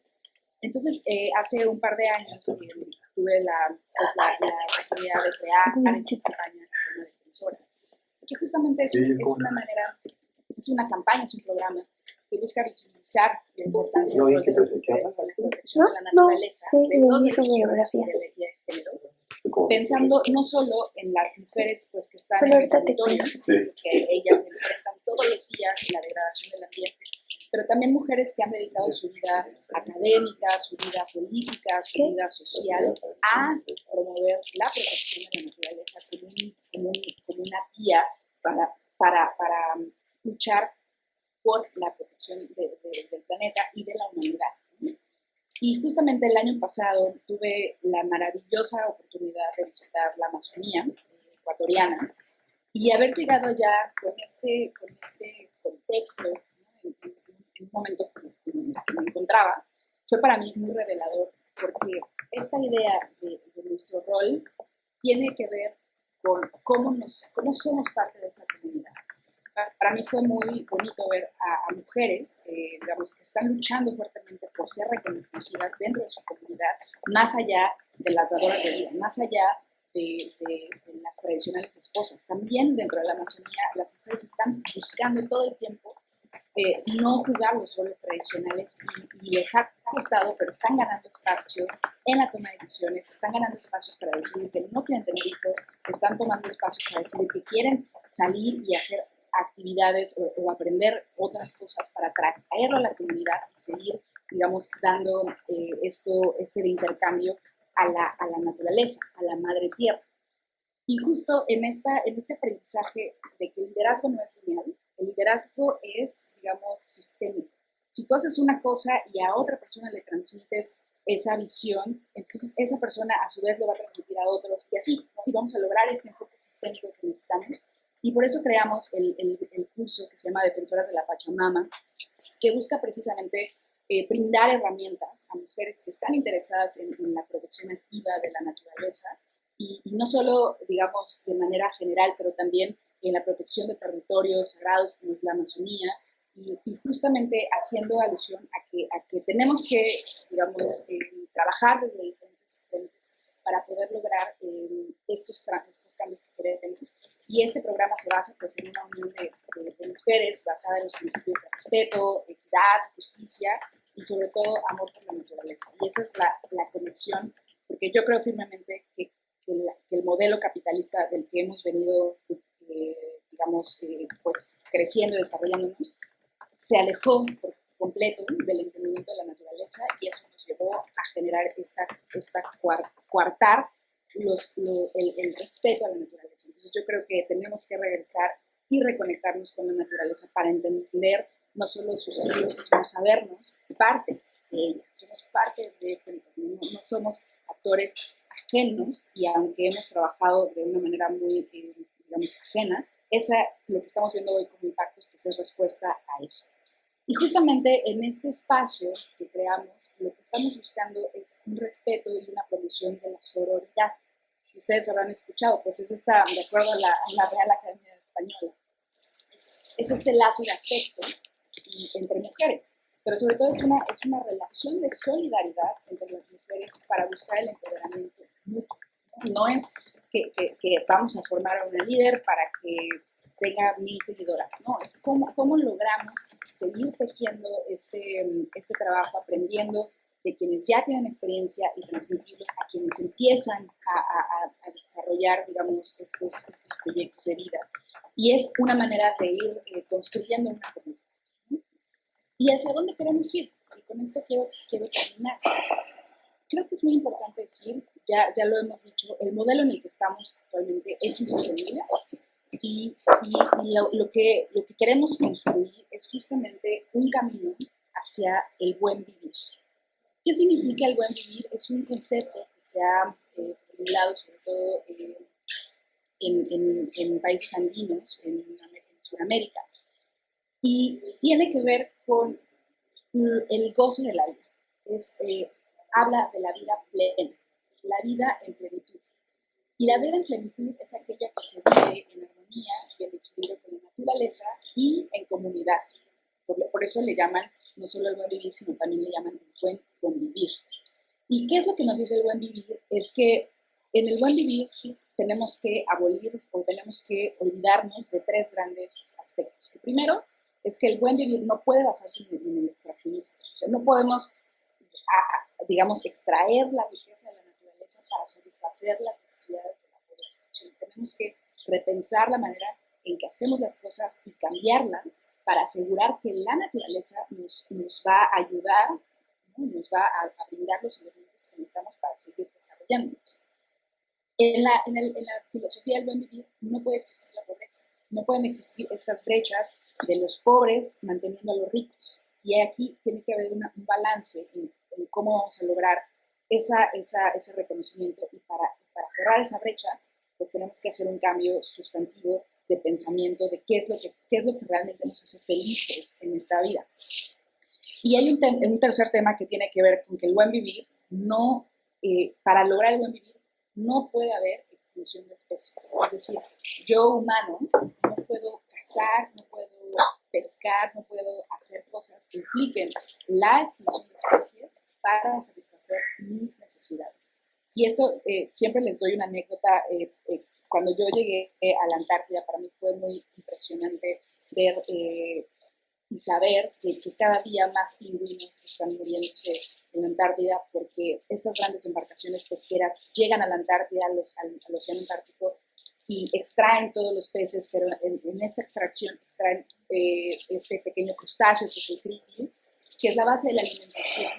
Entonces, hace un par de años tuve la oportunidad de crear esta campaña que se llama Defensoras, que justamente es una campaña, es un programa que busca visibilizar la importancia del rol de las mujeres en la protección de la naturaleza, de los derechos humanos y de la equidad de género, pensando no solo en las mujeres pues, que están en el territorio, que ellas se enfrentan todos los días a la degradación del ambiente, pero también mujeres que han dedicado su vida académica, su vida política, su vida social a promover la protección de la naturaleza como una vía para luchar por la protección del planeta y de la humanidad. Y justamente el año pasado tuve la maravillosa oportunidad de visitar la Amazonía ecuatoriana y haber llegado ya con este contexto, ¿no? en un momento que me encontraba, fue para mí muy revelador, porque esta idea de nuestro rol tiene que ver con cómo somos parte de esta comunidad. Para mí fue muy bonito ver a mujeres, digamos, que están luchando fuertemente por ser reconocidas dentro de su comunidad, más allá de las dadoras de vida, más allá de las tradicionales esposas. También dentro de la Amazonía, las mujeres están buscando todo el tiempo no jugar los roles tradicionales y les ha costado, pero están ganando espacios en la toma de decisiones, están ganando espacios para decidir que no quieren tener hijos, están tomando espacios para decidir que quieren salir y hacer actividades o aprender otras cosas para traerlo a la comunidad y seguir, digamos, dando este de intercambio a la naturaleza, a la madre tierra. Y justo en este aprendizaje de que el liderazgo no es lineal, el liderazgo es, digamos, sistémico. Si tú haces una cosa y a otra persona le transmites esa visión, entonces esa persona a su vez lo va a transmitir a otros y así, ¿no? Y vamos a lograr este enfoque sistémico que necesitamos. Y por eso creamos el curso que se llama Defensoras de la Pachamama, que busca precisamente brindar herramientas a mujeres que están interesadas en la protección activa de la naturaleza y no solo, digamos, de manera general, pero también en la protección de territorios sagrados como es la Amazonía y justamente haciendo alusión a que tenemos que, digamos, trabajar desde diferentes frentes para poder lograr estos cambios que queremos. Y este programa se basa pues, en una unión de mujeres basada en los principios de respeto, equidad, justicia y sobre todo amor por la naturaleza. Y esa es la conexión, porque yo creo firmemente que el modelo capitalista del que hemos venido, digamos, pues creciendo y desarrollándonos, se alejó por completo del entendimiento de la naturaleza y eso nos llevó a generar coartar el respeto a la naturaleza. Entonces yo creo que tenemos que regresar y reconectarnos con la naturaleza para entender no solo sus ciclos, sino sabernos parte de ella. Somos parte de este entorno, no somos actores ajenos y aunque hemos trabajado de una manera muy, digamos, ajena, lo que estamos viendo hoy como impactos, pues es respuesta a eso. Y justamente en este espacio que creamos, lo que estamos buscando es un respeto y una promoción de la sororidad. Ustedes habrán escuchado, pues es esta, de acuerdo a la Real Academia Española, es este lazo de afecto entre mujeres, pero sobre todo es una relación de solidaridad entre las mujeres para buscar el empoderamiento mutuo. No es que vamos a formar a una líder para que tenga 1000 seguidoras, no, es cómo logramos seguir tejiendo este trabajo, aprendiendo de quienes ya tienen experiencia y transmitirlos a quienes empiezan a desarrollar, digamos, estos proyectos de vida. Y es una manera de ir construyendo una comunidad. ¿Y hacia dónde queremos ir? Y con esto quiero terminar. Creo que es muy importante decir, ya lo hemos dicho, el modelo en el que estamos actualmente es insostenible y lo que queremos construir es justamente un camino hacia el buen vivir. ¿Qué significa el buen vivir? Es un concepto que se ha formulado sobre todo en países andinos, en Sudamérica, y tiene que ver con el gozo de la vida. Habla de la vida plena, la vida en plenitud. Y la vida en plenitud es aquella que se vive en armonía y en equilibrio con la naturaleza y en comunidad. Por eso le llaman no solo el buen vivir, sino también le llaman el buen convivir. ¿Y qué es lo que nos dice el buen vivir? Es que en el buen vivir tenemos que abolir o tenemos que olvidarnos de 3 grandes aspectos. El primero es que el buen vivir no puede basarse en el extractivismo. O sea, no podemos, digamos, extraer la riqueza de la naturaleza para satisfacer las necesidades de la población. Tenemos que repensar la manera en que hacemos las cosas y cambiarlas para asegurar que la naturaleza nos va a ayudar, ¿no? Nos va a brindar los elementos que necesitamos para seguir desarrollándonos. En la filosofía del buen vivir no puede existir la pobreza, no pueden existir estas brechas de los pobres manteniendo a los ricos. Y aquí tiene que haber un balance en cómo vamos a lograr ese reconocimiento. Y para cerrar esa brecha, pues tenemos que hacer un cambio sustantivo de pensamiento de qué es lo que realmente nos hace felices en esta vida. Y hay un tercer tema que tiene que ver con que el buen vivir no, para lograr el buen vivir, no puede haber extinción de especies. Es decir, yo humano no puedo cazar, no puedo pescar, no puedo hacer cosas que impliquen la extinción de especies para satisfacer mis necesidades. Y esto, siempre les doy una anécdota. Cuando yo llegué a la Antártida, para mí fue muy impresionante ver y saber que cada día más pingüinos están muriéndose en la Antártida porque estas grandes embarcaciones pesqueras llegan a la Antártida, al océano Antártico, y extraen todos los peces, pero en esta extracción extraen este pequeño crustáceo que es el krill, que es la base de la alimentación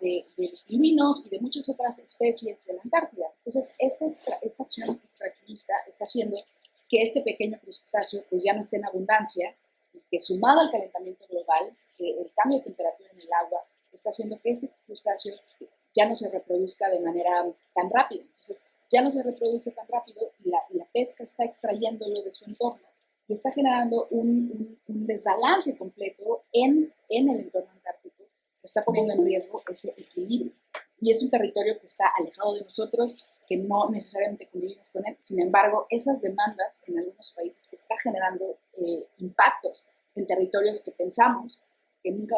de los pingüinos y de muchas otras especies de la Antártida. Entonces, esta acción extractivista está haciendo que este pequeño crustáceo pues ya no esté en abundancia y que sumado al calentamiento global, el cambio de temperatura en el agua está haciendo que este crustáceo ya no se reproduzca de manera tan rápida. Entonces, ya no se reproduce tan rápido y la pesca está extrayéndolo de su entorno y está generando un desbalance completo en el entorno antártico que está poniendo en riesgo ese equilibrio. Y es un territorio que está alejado de nosotros, que no necesariamente convivimos con él. Sin embargo, esas demandas en algunos países está generando impactos en territorios que pensamos que nunca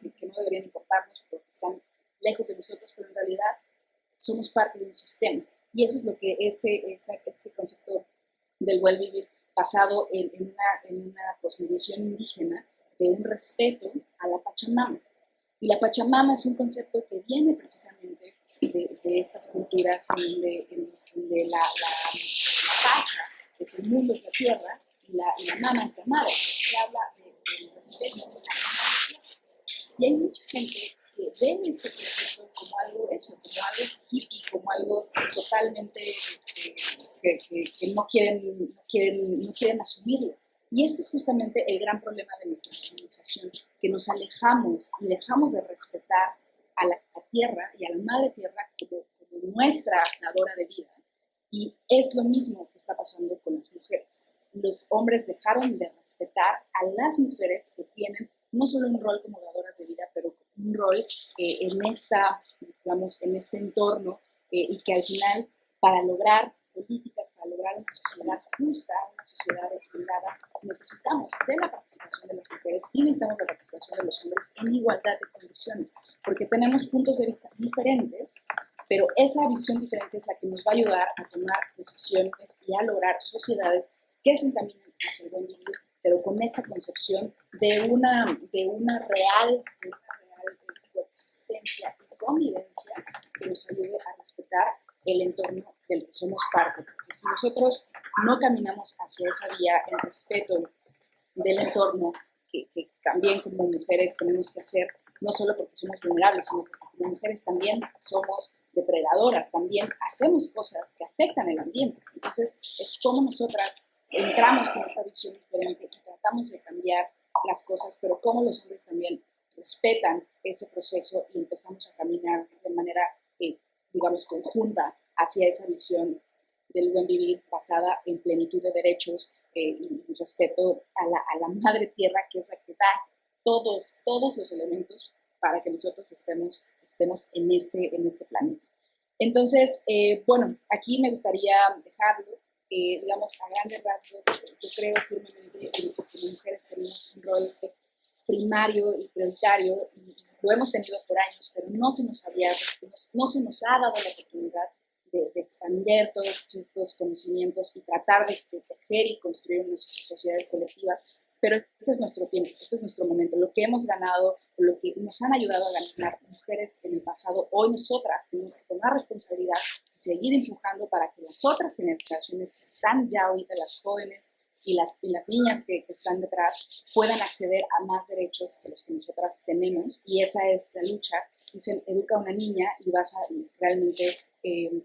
que no deberían importarnos porque están lejos de nosotros, pero en realidad somos parte de un sistema. Y eso es lo que este concepto del buen vivir, basado en una cosmovisión indígena de un respeto a la Pachamama. Y la Pachamama es un concepto que viene precisamente de estas culturas donde la Pacha es el mundo, es la tierra, y la mama es la madre. Se habla del respeto de la madre. Y hay mucha gente que ve este concepto como algo como algo hippie, como algo totalmente que no quieren asumirlo. Y este es justamente el gran problema de nuestra civilización, que nos alejamos y dejamos de respetar a la tierra y a la madre tierra como nuestra dadora de vida. Y es lo mismo que está pasando con las mujeres. los hombres dejaron de respetar a las mujeres que tienen no solo un rol como dadoras de vida, pero un rol digamos, en este entorno y que al final, para lograr políticas, para lograr una sociedad justa, una sociedad equilibrada, necesitamos de la participación de las mujeres y necesitamos la participación de los hombres en igualdad de condiciones, porque tenemos puntos de vista diferentes, pero esa visión diferente es la que nos va a ayudar a tomar decisiones y a lograr sociedades que se encaminen hacia el buen vivir, pero con esta concepción de una real coexistencia y convivencia que nos ayude a respetar el entorno del que somos parte. Porque si nosotros no caminamos hacia esa vía, el respeto del entorno, que también como mujeres tenemos que hacer, no solo porque somos vulnerables, sino porque como mujeres también somos depredadoras, también hacemos cosas que afectan el ambiente. Entonces, es como nosotras entramos con esta visión diferente y tratamos de cambiar las cosas, pero como los hombres también respetan ese proceso y empezamos a caminar de manera, digamos, conjunta hacia esa visión del buen vivir basada en plenitud de derechos y respeto a la madre tierra, que es la que da todos los elementos para que nosotros estemos en este planeta. Entonces, bueno, aquí me gustaría dejarlo, digamos, a grandes rasgos. Yo creo firmemente que las mujeres tenemos un rol primario y prioritario, y lo hemos tenido por años, pero no se nos ha dado la oportunidad de expandir todos estos conocimientos y tratar de tejer y construir unas sociedades colectivas. Pero este es nuestro tiempo, este es nuestro momento. Lo que hemos ganado, lo que nos han ayudado a ganar mujeres en el pasado, hoy nosotras tenemos que tomar responsabilidad y seguir empujando para que las otras generaciones que están ya ahorita, las jóvenes y las niñas que están detrás, puedan acceder a más derechos que los que nosotras tenemos. Y esa es la lucha. Dicen, educa a una niña y vas a realmente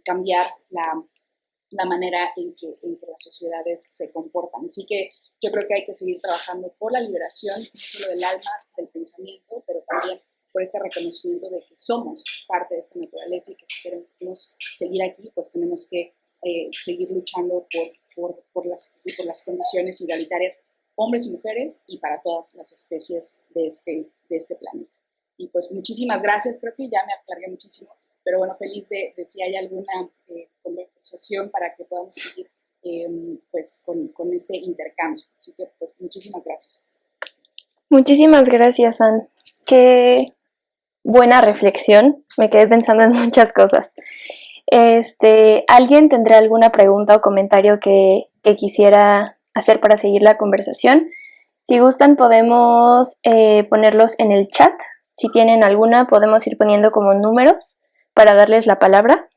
cambiar la manera en que las sociedades se comportan. Así que yo creo que hay que seguir trabajando por la liberación, no solo del alma, del pensamiento, pero también por este reconocimiento de que somos parte de esta naturaleza y que si queremos seguir aquí, pues tenemos que seguir luchando por las condiciones igualitarias, hombres y mujeres, y para todas las especies de este planeta. Y pues muchísimas gracias, creo que ya me alargué muchísimo, pero bueno, feliz de si hay alguna conversación para que podamos seguir pues con este intercambio. Así que pues muchísimas gracias. Muchísimas gracias, Ann. Qué buena reflexión. Me quedé pensando en muchas cosas. ¿Alguien tendrá alguna pregunta o comentario que quisiera hacer para seguir la conversación? Si gustan, podemos ponerlos en el chat. Si tienen alguna, podemos ir poniendo como números para darles la palabra.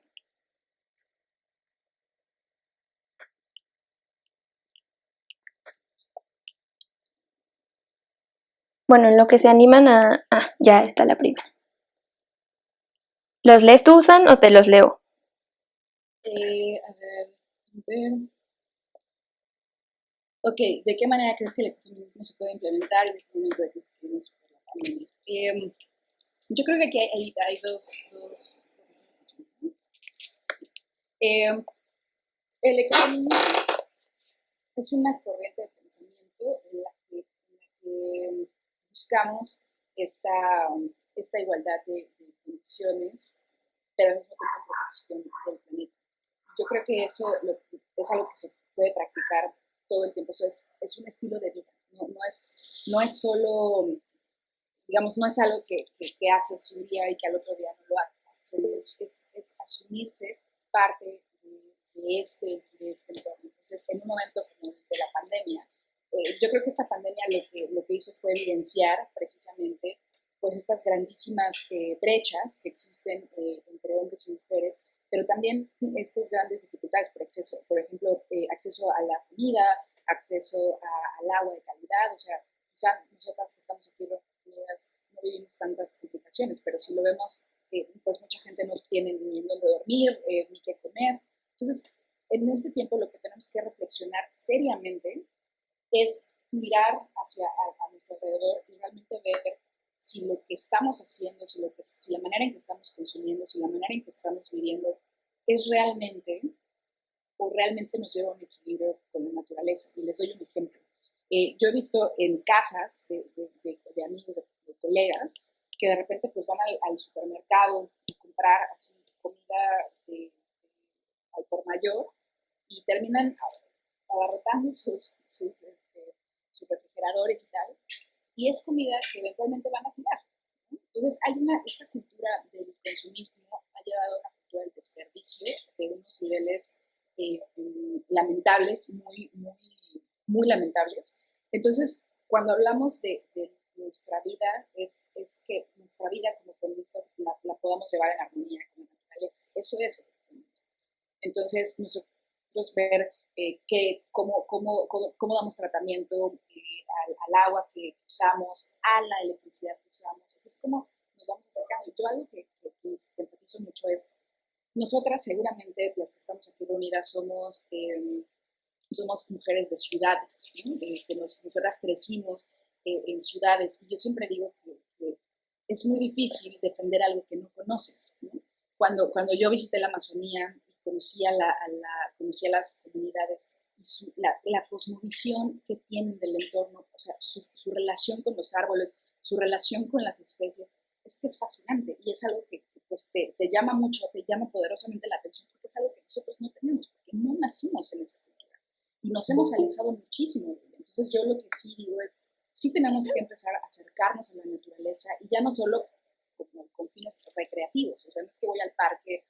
Bueno, en lo que se animan a... Ah, ya está la primera. ¿Los lees tú, Susan, o te los leo? A ver. Ok, ¿de qué manera crees que el ecofeminismo se puede implementar en este momento de crisis que vivimos por la pandemia? Yo creo que aquí hay dos cosas. El ecofeminismo es una corriente de pensamiento en la que buscamos esta igualdad de condiciones, pero al mismo tiempo en protección del planeta. Yo creo que eso es algo que se puede practicar todo el tiempo. Eso es un estilo de vida. No es solo, digamos, no es algo que haces un día y que al otro día no lo haces. Es asumirse parte de este entorno. Entonces, en un momento como el de la pandemia, yo creo que esta pandemia lo que hizo fue evidenciar precisamente pues estas grandísimas brechas que existen entre hombres y mujeres, pero también estos grandes dificultades por ejemplo, acceso a la comida, acceso al agua de calidad. O sea, quizá nosotras que estamos aquí reunidas no vivimos tantas complicaciones, pero si lo vemos, pues mucha gente no tiene ni dónde dormir, ni qué comer. Entonces, en este tiempo lo que tenemos que reflexionar seriamente es mirar a nuestro alrededor y realmente ver si lo que estamos haciendo, si la manera en que estamos consumiendo, si la manera en que estamos viviendo es realmente o realmente nos lleva a un equilibrio con la naturaleza. Y les doy un ejemplo. Yo he visto en casas de amigos, de colegas, que de repente pues van al supermercado y comprar así comida al por mayor y terminan abarrotando sus refrigeradores y tal, y es comida que eventualmente van a tirar. Entonces, esta cultura del consumismo ha llevado a una cultura del desperdicio de unos niveles lamentables, muy lamentables. Entonces, cuando hablamos de nuestra vida, es que nuestra vida como feministas la podamos llevar en armonía con la naturaleza. Eso es el feminismo. Entonces, nosotros ver cómo damos tratamiento al agua que usamos, a la electricidad que usamos. Así es como nos vamos acercando. Yo algo que enfatizo mucho es, nosotras seguramente las que estamos aquí reunidas somos mujeres de ciudades, ¿no? Nosotras crecimos en ciudades y yo siempre digo que es muy difícil defender algo que no conoces, ¿no? Cuando yo visité la Amazonía y conocí a las comunidades y la cosmovisión que tienen del entorno, o sea, su relación con los árboles, su relación con las especies, es que es fascinante y es algo que pues, te llama mucho, te llama poderosamente la atención porque es algo que nosotros no tenemos, porque no nacimos en esa cultura y nos hemos alejado muchísimo de ella. Entonces yo lo que sí digo es, sí tenemos que empezar a acercarnos a la naturaleza y ya no solo con fines recreativos, o sea, no es que voy al parque,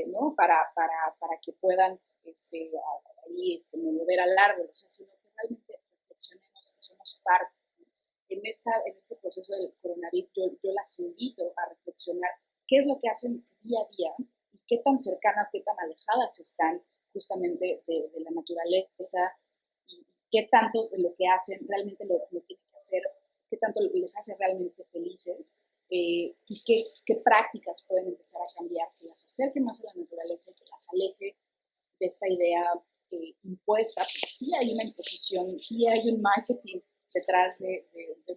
¿no? Para que puedan ahí mover al árbol, o sea, sino que realmente reflexionemos que somos parte. En este proceso del coronavirus, yo las invito a reflexionar qué es lo que hacen día a día y qué tan cercanas, qué tan alejadas están justamente de la naturaleza y qué tanto de lo que hacen realmente lo tienen que hacer, qué tanto les hace realmente felices y qué prácticas pueden empezar a cambiar que las acerque más a la naturaleza y que las aleje de esta idea impuesta. Porque sí hay una imposición, sí hay un marketing detrás de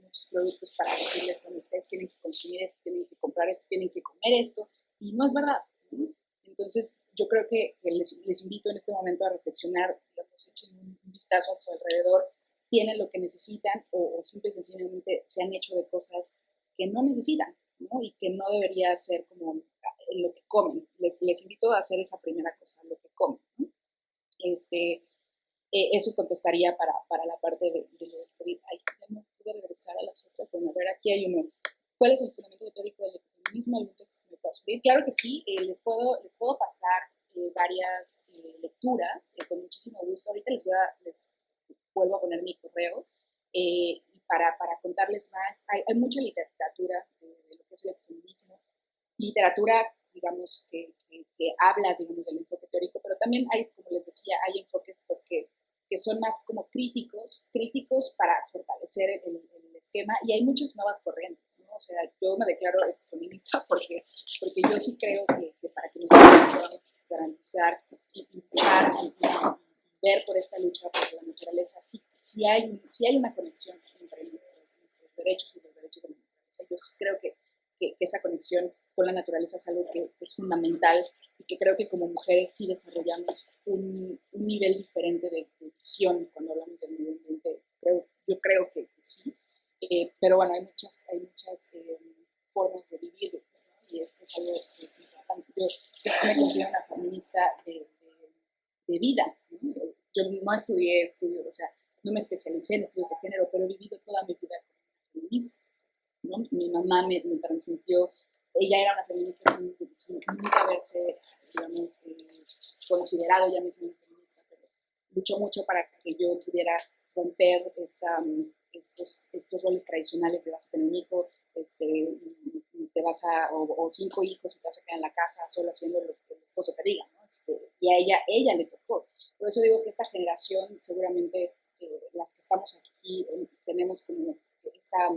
muchos productos para decirles, bueno, ustedes tienen que consumir esto, tienen que comprar esto, tienen que comer esto, y no es verdad, ¿no? Entonces, yo creo que les invito en este momento a reflexionar, digamos, echen un vistazo a su alrededor, tienen lo que necesitan o simple y sencillamente se han hecho de cosas que no necesitan, ¿no? Y que no debería ser como lo que comen. Les invito a hacer esa primera cosa, lo que comen, ¿no? Eso contestaría para la parte de lo del COVID. Ay, ya no pude regresar a las otras. Bueno, a ver, aquí hay uno. ¿Cuál es el fundamento teórico del ecofeminismo? ¿Algún texto que me pueda subir? Claro que sí, les puedo pasar varias lecturas con muchísimo gusto. Ahorita les vuelvo a poner mi correo para contarles más. Hay mucha literatura de lo que es el ecofeminismo, literatura, digamos, que habla, digamos, del enfoque teórico, pero también hay, como les decía, hay enfoques pues que son más como críticos para fortalecer el esquema y hay muchas nuevas corrientes, ¿no? O sea, yo me declaro feminista porque yo sí creo que para que nosotros podamos garantizar y luchar y ver por esta lucha por la naturaleza, sí hay una conexión entre nuestros derechos y los derechos de la naturaleza. Yo sí creo que esa conexión con la naturaleza es algo que es fundamental y que creo que como mujeres sí desarrollamos un nivel diferente de visión cuando hablamos del medio ambiente. Yo creo que sí, pero bueno, hay muchas formas de vivir, ¿no? Y esto es algo que es importante. Yo me considero una feminista de vida, ¿no? Yo no o sea, no me especialicé en estudios de género, pero he vivido toda mi vida como feminista, ¿no? Mi mamá me transmitió, ella era una feminista sin nunca haberse, digamos, considerado ella misma una feminista, pero luchó mucho para que yo pudiera romper estos roles tradicionales de vas a tener un hijo, te vas o 5 hijos y te vas a quedar en la casa solo haciendo lo que el esposo te diga, ¿no? Y a ella le tocó. Por eso digo que esta generación, seguramente las que estamos aquí, tenemos como esta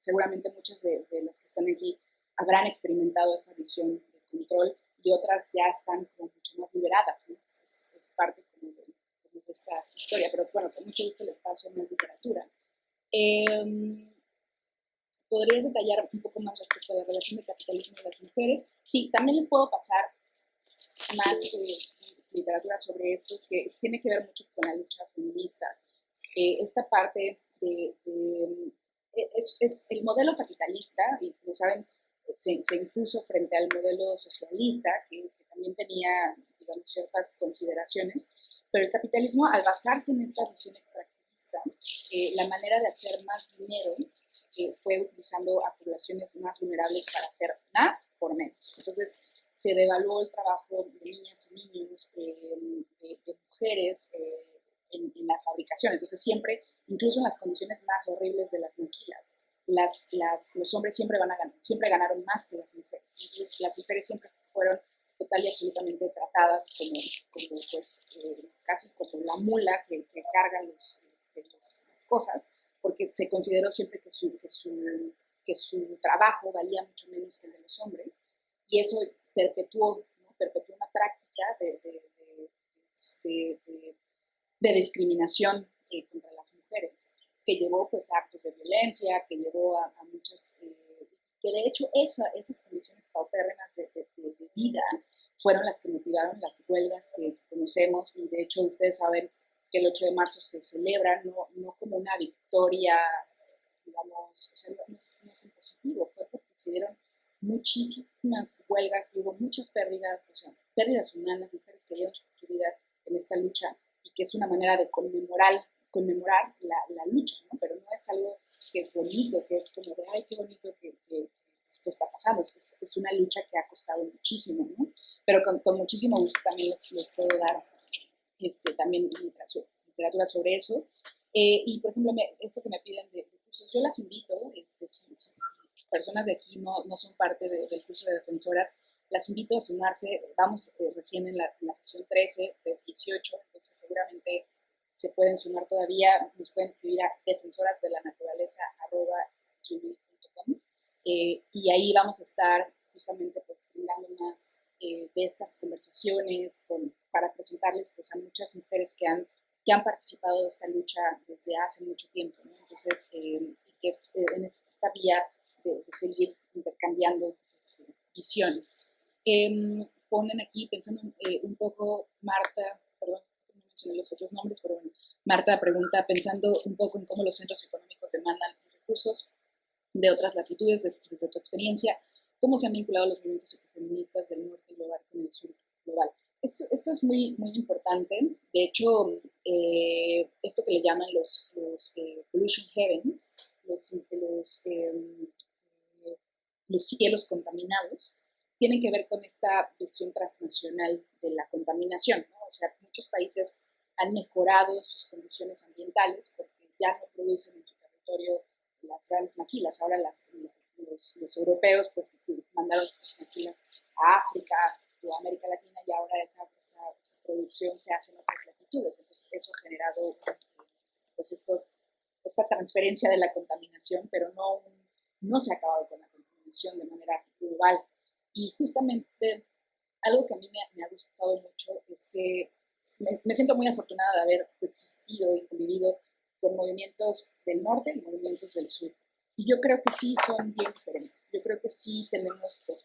seguramente muchas de las que están aquí habrán experimentado esa visión de control y otras ya están como mucho más liberadas, ¿no? Es parte como de esta historia, pero bueno, con mucho gusto les paso más literatura. ¿Podrías detallar un poco más respecto a la relación del capitalismo y las mujeres? Sí, también les puedo pasar más literatura sobre esto que tiene que ver mucho con la lucha feminista. Esta parte es el modelo capitalista, y como saben, se impuso frente al modelo socialista, que también tenía, digamos, ciertas consideraciones, pero el capitalismo, al basarse en esta visión extractivista, la manera de hacer más dinero fue utilizando a poblaciones más vulnerables para hacer más por menos. Entonces, se devaluó el trabajo de niñas y niños, de mujeres en la fabricación. Entonces, siempre, incluso en las condiciones más horribles de las maquilas, los hombres siempre ganaron más que las mujeres. Entonces, las mujeres siempre fueron total y absolutamente tratadas como pues, casi como la mula que carga las cosas, porque se consideró siempre que su trabajo valía mucho menos que el de los hombres, y eso perpetuó, ¿no? Perpetuó una práctica de discriminación contra las mujeres, que llevó pues, a actos de violencia, que llevó a muchas, que de hecho esas condiciones paupérrimas de vida fueron las que motivaron las huelgas que conocemos, y de hecho ustedes saben que el 8 de marzo se celebra no como una victoria, digamos, o sea, no es en positivo, fue porque se dieron muchísimas huelgas, hubo muchas pérdidas, o sea, pérdidas humanas, mujeres que dieron su vida en esta lucha, y que es una manera de conmemorar la lucha, ¿no? Pero no es algo que es bonito, que es como de, ay, qué bonito que esto está pasando, es una lucha que ha costado muchísimo, ¿no? Pero con muchísimo gusto también les puedo dar también literatura sobre eso. Y, por ejemplo, esto que me piden de cursos, yo las invito, si personas de aquí no son parte del curso de defensoras, las invito a sumarse. Vamos recién en la sesión 13 de 18, entonces seguramente se pueden sumar todavía. Nos pueden escribir a defensorasdelanaturaleza@gmail.com, y ahí vamos a estar justamente pues brindando más de estas conversaciones para presentarles pues, a muchas mujeres que han participado de esta lucha desde hace mucho tiempo, ¿no? Entonces, que es en esta vía de seguir intercambiando visiones. Ponen aquí, pensando un poco, Marta, perdón, no mencioné los otros nombres, pero bueno, Marta pregunta, pensando un poco en cómo los centros económicos demandan recursos de otras latitudes, desde tu experiencia, ¿cómo se han vinculado los movimientos ecofeministas del norte global con el sur global? Esto es muy, muy importante. De hecho, esto que le llaman los pollution heavens, los cielos contaminados, tienen que ver con esta visión transnacional de la contaminación, ¿no? O sea, muchos países han mejorado sus condiciones ambientales porque ya no producen en su territorio las grandes maquilas. Ahora los europeos pues mandaron sus maquilas a África o a América Latina, y ahora esa producción se hace en otras latitudes. Entonces eso ha generado pues esta transferencia de la contaminación, pero no se ha acabado con la contaminación de manera global. Y justamente algo que a mí me ha gustado mucho es que me siento muy afortunada de haber coexistido y convivido con movimientos del norte y movimientos del sur. Y yo creo que sí son bien diferentes. Yo creo que sí tenemos pues,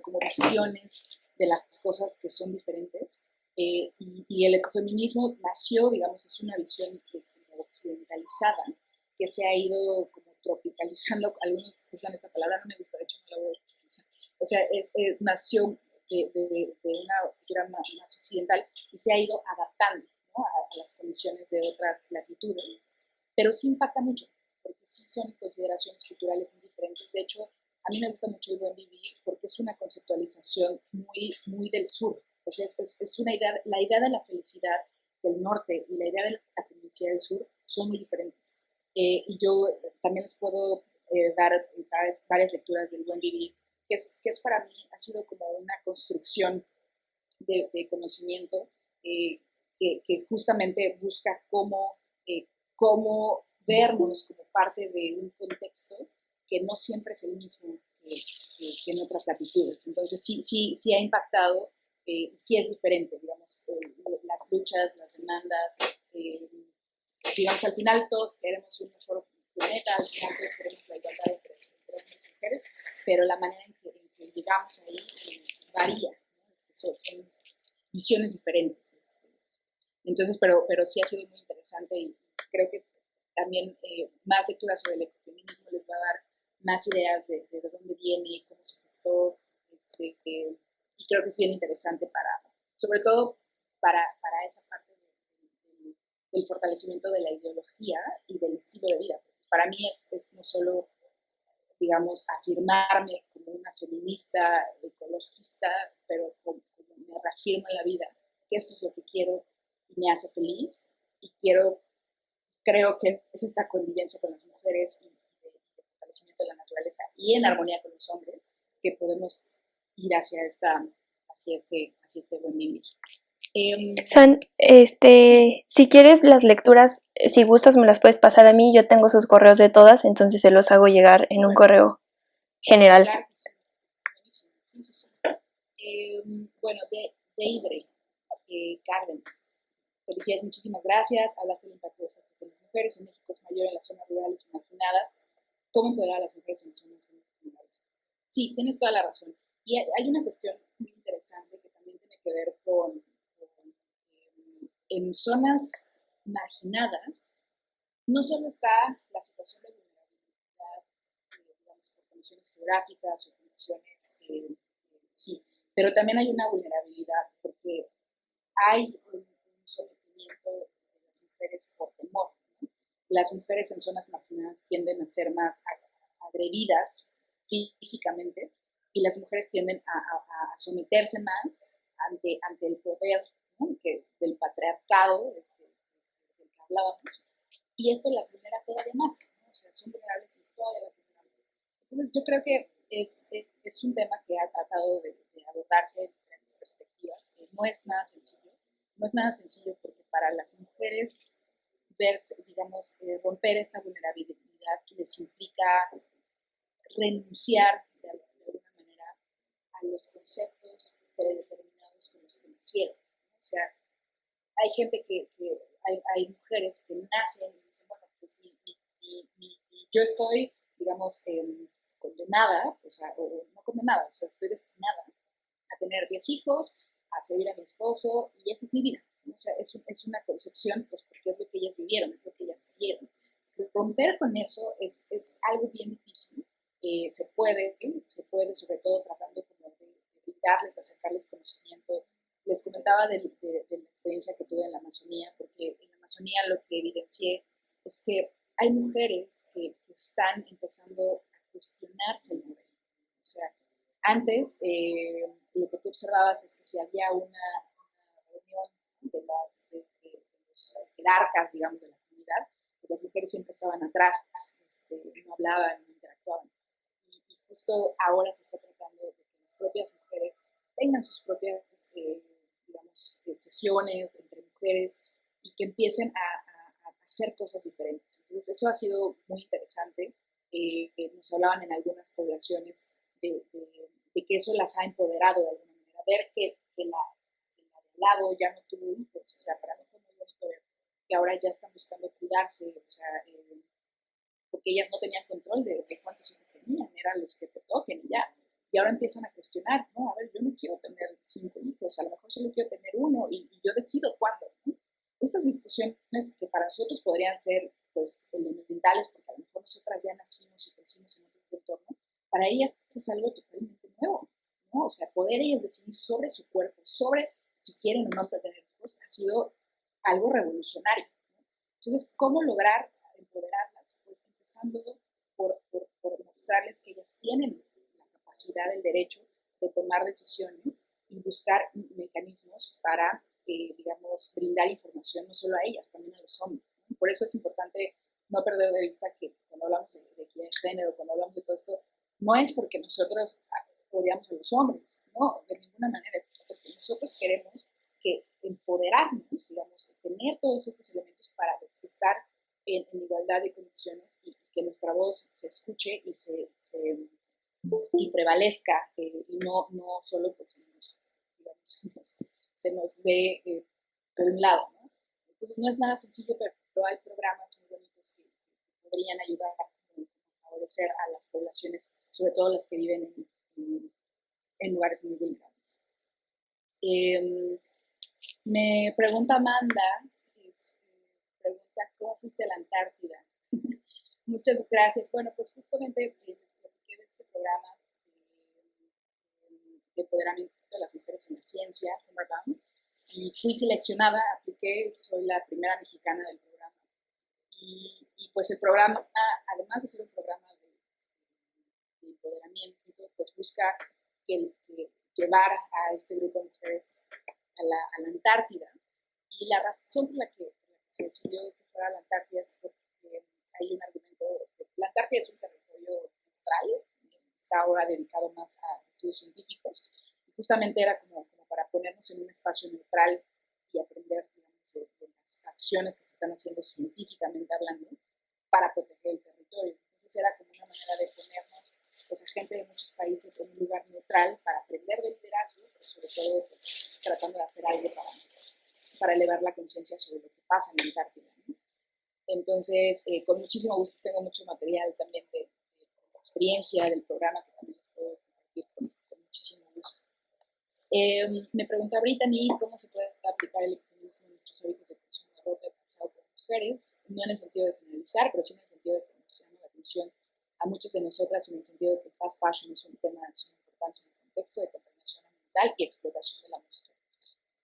como visiones de las cosas que son diferentes. Y el ecofeminismo nació, digamos, es una visión occidentalizada, que se ha ido como tropicalizando. Algunos usan esta palabra, no me gusta, de hecho no la voy a utilizar. O sea, nació de una cultura más occidental y se ha ido adaptando, ¿no? a las condiciones de otras latitudes, pero sí impacta mucho, porque sí son consideraciones culturales muy diferentes. De hecho, a mí me gusta mucho el buen vivir porque es una conceptualización muy, muy del sur. O sea, es una idea, la idea de la felicidad del norte y la idea de la felicidad del sur son muy diferentes. Y yo también les puedo dar varias lecturas del buen vivir, que es para mí, ha sido como una construcción de conocimiento que justamente busca cómo vernos como parte de un contexto que no siempre es el mismo que en otras latitudes. Entonces sí ha impactado, sí es diferente, digamos, las luchas, las demandas, digamos, al final todos queremos un mejor planeta, al final todos queremos la igualdad entre hombres y mujeres, pero la manera en que llegamos ahí varía, ¿no? visiones diferentes. Entonces, pero sí ha sido muy interesante y creo que también más lecturas sobre el ecofeminismo les va a dar más ideas de dónde viene, cómo se gestó, y creo que es bien interesante sobre todo para esa parte del fortalecimiento de la ideología y del estilo de vida. Para mí es no solo, digamos, afirmarme como una feminista, ecologista, pero como me reafirmo en la vida, que esto es lo que quiero y me hace feliz, y creo que es esta convivencia con las mujeres y de fortalecimiento de la naturaleza y en armonía con los hombres que podemos ir hacia este buen vivir. San, si quieres las lecturas, si gustas me las puedes pasar a mí, yo tengo sus correos de todas, entonces se los hago llegar en un correo general. Claro que sí, buenísimo, sí. Bueno, de Deidre Cárdenas. Felicidades, muchísimas gracias. Hablaste del impacto de sexo en las mujeres. En México es mayor en las zonas rurales y marginadas. ¿Cómo empoderar a las mujeres en las zonas vulnerables? Sí, tienes toda la razón. Y hay una cuestión muy interesante que también tiene que ver con en zonas marginadas, no solo está la situación de vulnerabilidad, digamos, por condiciones geográficas o condiciones, sí, pero también hay una vulnerabilidad porque hay un sometimiento de las mujeres por temor, ¿no? Las mujeres en zonas marginadas tienden a ser más agredidas físicamente y las mujeres tienden a someterse más ante el poder, ¿no? Del patriarcado del que hablábamos, y esto las vulnera todavía más, ¿no? O sea, son vulnerables y todavía las vulneramos. Entonces yo creo que es un tema que ha tratado de abordarse de diferentes perspectivas. No es nada sencillo, porque para las mujeres verse, digamos, romper esta vulnerabilidad les implica renunciar de alguna manera a los conceptos predeterminados con los que nacieron. O sea, hay gente hay mujeres que nacen y dicen, bueno, pues yo estoy, digamos, condenada, o no condenada, o sea, estoy destinada a tener 10 hijos, a servir a mi esposo, y esa es mi vida. O sea, es una concepción, pues porque es lo que ellas vivieron, es lo que ellas vieron. Romper con eso es algo bien difícil. Se puede, sobre todo tratando como de brindarles, de acercarles conocimiento. Les comentaba de la experiencia que tuve en la Amazonía, porque en la Amazonía lo que evidencié es que hay mujeres que están empezando a cuestionarse el modelo. O sea, antes lo que tú observabas es que si había una reunión de los jerarcas, digamos, de la comunidad, pues las mujeres siempre estaban atrás, no hablaban, no interactuaban. Y justo ahora se está tratando de que las propias mujeres tengan sus propias, digamos, sesiones entre mujeres y que empiecen a hacer cosas diferentes. Entonces, eso ha sido muy interesante. Nos hablaban en algunas poblaciones de que eso las ha empoderado de alguna manera. Ver que la de al lado ya no tuvo hijos. O sea, para mí fue muy bonito ver que ahora ya están buscando cuidarse. O sea, porque ellas no tenían control de cuántos hijos tenían, eran los que te toquen y ya. Y ahora empiezan a cuestionar, no, a ver, yo no quiero tener 5 hijos, a lo mejor solo quiero tener uno y yo decido cuándo, ¿no? Estas discusiones que para nosotros podrían ser, pues, elementales, porque a lo mejor nosotras ya nacimos y crecimos en otro entorno, para ellas es algo totalmente nuevo, ¿no? O sea, poder ellas decidir sobre su cuerpo, sobre si quieren o no tener hijos, ha sido algo revolucionario, ¿no? Entonces, ¿cómo lograr empoderarlas? Pues empezando por mostrarles que ellas tienen la capacidad, el derecho de tomar decisiones y buscar mecanismos para, digamos, brindar información no solo a ellas, también a los hombres, ¿no? Por eso es importante no perder de vista que cuando hablamos de equidad de género, cuando hablamos de todo esto, no es porque nosotros odiamos a los hombres, no, de ninguna manera, es porque nosotros queremos que empoderarnos, digamos, tener todos estos elementos para estar en igualdad de condiciones y que nuestra voz se escuche y prevalezca, y no solo pues se nos dé por un lado, ¿no? Entonces no es nada sencillo, pero hay programas muy bonitos que podrían ayudar a favorecer a las poblaciones, sobre todo las que viven en lugares muy vulnerables. Me pregunta Amanda, pregunta, ¿cómo fuiste a la Antártida? Muchas gracias. Bueno, pues justamente les platiqué de este programa de empoderamiento de las mujeres en la ciencia, Summerbound, y fui seleccionada, apliqué, soy la primera mexicana del programa. Y pues el programa, además de ser un programa de empoderamiento, pues busca que llevar a este grupo de mujeres a la Antártida. Y la razón por la que se decidió que fuera a la Antártida es porque hay un argumento, la Antártida es un territorio neutral, está ahora dedicado más a estudios científicos, y justamente era como para ponernos en un espacio neutral y aprender, digamos, de las acciones que se están haciendo científicamente hablando para proteger el territorio. Entonces era como una manera de ponernos, pues, a gente de muchos países en un lugar neutral para aprender de liderazgo, pero sobre todo, pues, tratando de hacer algo para elevar la conciencia sobre lo que pasa en la Antártida, ¿no? Entonces, con muchísimo gusto, tengo mucho material también de la experiencia del programa que también les puedo compartir con muchísimo gusto. Me pregunta Brittany cómo se puede aplicar el feminismo en nuestros hábitos de consumo de ropa calzado por mujeres, no en el sentido de generalizar, pero sí en el sentido de que nos llama la atención a muchas de nosotras, en el sentido de que el fast fashion es un tema de suma importancia en el contexto de contaminación ambiental y explotación de la mujer.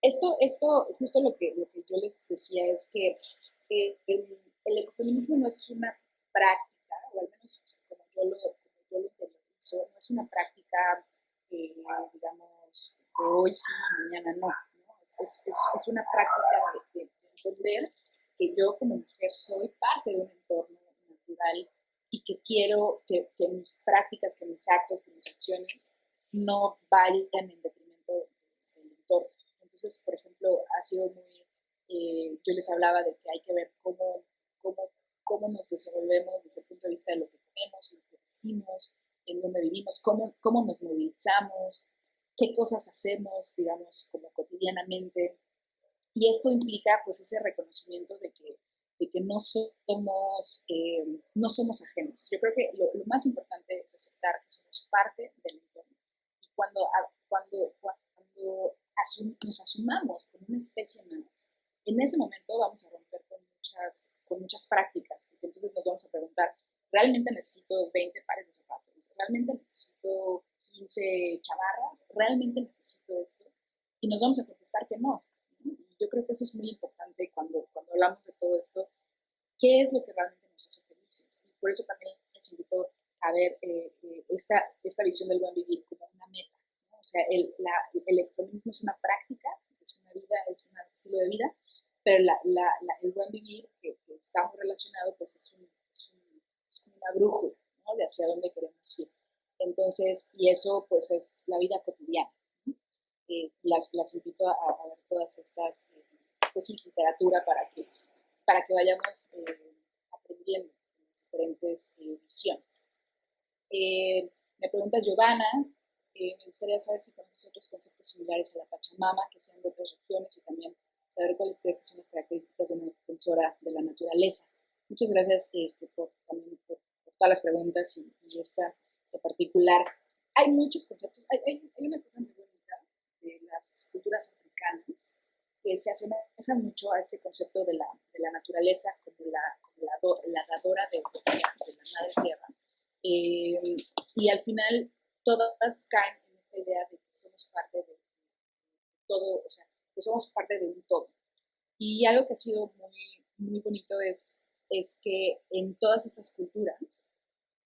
Esto justo lo que yo les decía es que el ecofeminismo no es una práctica, o al menos como yo lo interiorizo, no es una práctica, digamos, de hoy sí, mañana no. ¿No? Es una práctica de entender que yo como mujer soy parte de un entorno natural y que quiero que mis prácticas, que mis actos, que mis acciones no vayan en detrimento del entorno. Entonces, por ejemplo, ha sido muy, yo les hablaba de que hay que ver cómo nos desenvolvemos desde el punto de vista de lo que comemos, lo que vestimos, en dónde vivimos, cómo nos movilizamos, qué cosas hacemos, digamos, como cotidianamente. Y esto implica, pues, ese reconocimiento de que no somos ajenos. Yo creo que lo más importante es aceptar que somos parte del entorno. Y cuando nos asumamos como una especie más, en ese momento vamos a romper con muchas prácticas, porque entonces nos vamos a preguntar, ¿realmente necesito 20 pares de zapatos? ¿Realmente necesito 15 chamarras? ¿Realmente necesito esto? Y nos vamos a contestar que no. Y yo creo que eso es muy importante cuando hablamos de todo esto, qué es lo que realmente nos hace felices. Y por eso también les invito a ver esta visión del buen vivir como una meta, ¿no? O sea, el feminismo es una práctica, es una vida, es un estilo de vida, pero el buen vivir que está muy relacionado, pues es como una brújula, ¿no? De hacia dónde queremos ir. Entonces, y eso pues es la vida cotidiana, ¿no? Las invito a ver todas estas, pues, literatura para que vayamos aprendiendo en las diferentes visiones. Me pregunta Giovanna, me gustaría saber si conoces otros conceptos similares a la Pachamama, que sean de otras regiones, y también saber cuáles crees que son las características de una defensora de la naturaleza. Muchas gracias también por todas las preguntas y esta en particular. Hay muchos conceptos, hay una cosa muy bonita de las culturas africanas que se asemejan mucho a este concepto de la naturaleza como la dadora de la madre tierra. Y al final todas caen en esta idea de que somos parte de todo, o sea, que somos parte de un todo. Y algo que ha sido muy bonito es que en todas estas culturas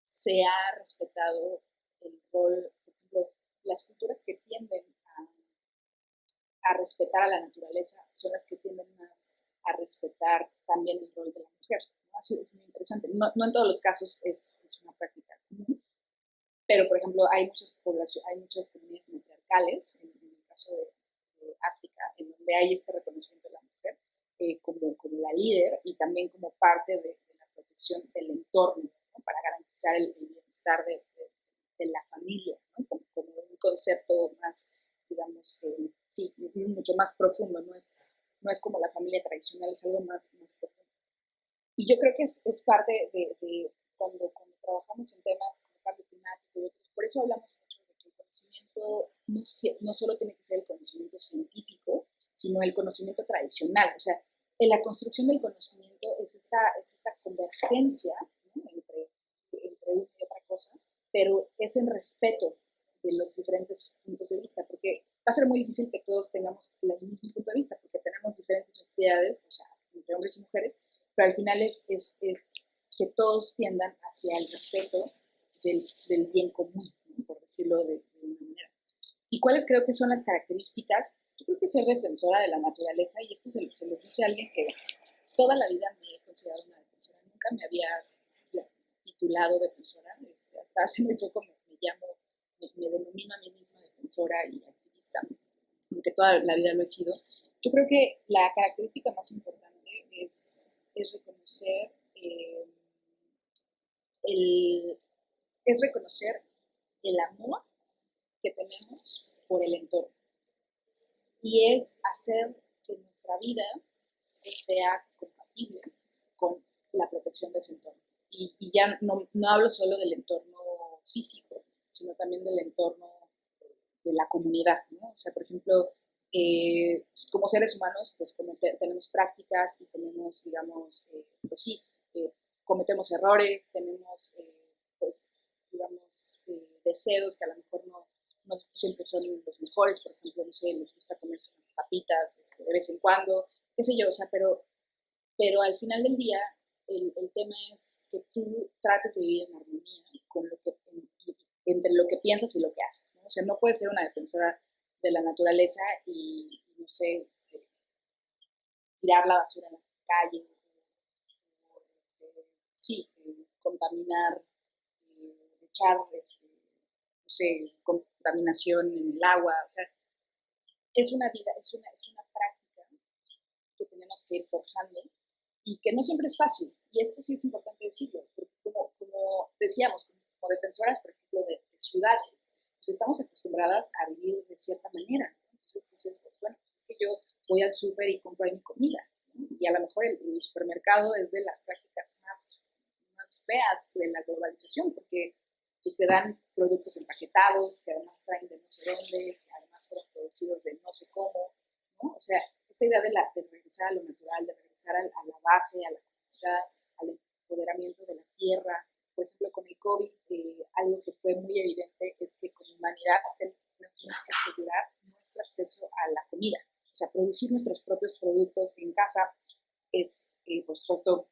se ha respetado el rol, por ejemplo, las culturas que tienden a respetar a la naturaleza son las que tienden más a respetar también el rol de la mujer, ¿no? Así es muy interesante. No en todos los casos es una práctica común, pero por ejemplo hay muchas comunidades matriarcales, en el caso de África, en donde hay este reconocimiento de la mujer como la líder y también como parte de la protección del entorno, ¿no? Para garantizar el bienestar de la familia, ¿no? Como un concepto más, digamos, sí, mucho más profundo, no es como la familia tradicional, es algo más profundo. Y yo creo que es parte de cuando trabajamos en temas como cambio climático y otros, por eso hablamos mucho de que el conocimiento no solo tiene que ser el conocimiento científico, sino el conocimiento tradicional. O sea, en la construcción del conocimiento es esta convergencia, ¿no? entre una y otra cosa, pero es en respeto de los diferentes puntos de vista, porque va a ser muy difícil que todos tengamos el mismo punto de vista, porque tenemos diferentes necesidades, o sea, entre hombres y mujeres, pero al final es que todos tiendan hacia el respeto del bien común, ¿no? Por decirlo de una manera. ¿Y cuáles creo que son las características? Yo creo que ser defensora de la naturaleza, y esto se los dice alguien que toda la vida me he considerado una defensora, nunca me había titulado defensora, hasta hace muy poco me denomino a mí misma defensora y activista, aunque toda la vida lo he sido. Yo creo que la característica más importante es reconocer el, es reconocer el amor que tenemos por el entorno y es hacer que nuestra vida sea compatible con la protección de ese entorno. Y ya no hablo solo del entorno físico, sino también del entorno de la comunidad, ¿no? O sea, por ejemplo, como seres humanos, pues tenemos prácticas y tenemos, digamos, pues sí, cometemos errores, tenemos, pues, digamos, deseos que a lo mejor no siempre son los mejores, por ejemplo, no sé, les gusta comerse unas papitas de vez en cuando, qué sé yo, o sea, pero al final del día el tema es que tú trates de vivir en armonía con entre lo que piensas y lo que haces, ¿no? O sea, no puedes ser una defensora de la naturaleza y no sé, tirar la basura en la calle, o, sí, contaminar, echar, no sé, contaminación en el agua, o sea, es una vida, es una práctica que tenemos que ir forjando y que no siempre es fácil. Y esto sí es importante decirlo, porque como decíamos, como defensoras, por ejemplo, de ciudades, pues estamos acostumbradas a vivir de cierta manera, ¿no? Entonces dices, pues bueno, pues es que yo voy al súper y compro ahí mi comida, ¿no? Y a lo mejor el supermercado es de las prácticas más feas de la globalización, porque pues te dan productos empaquetados, que además traen de no sé dónde, que además fueron producidos de no sé cómo, ¿no? O sea, esta idea de regresar a lo natural, de regresar a la base, a la comunidad, al empoderamiento de la tierra. Por ejemplo, con el COVID, algo que fue muy evidente es que como humanidad tenemos que asegurar nuestro acceso a la comida. O sea, producir nuestros propios productos en casa es, por supuesto,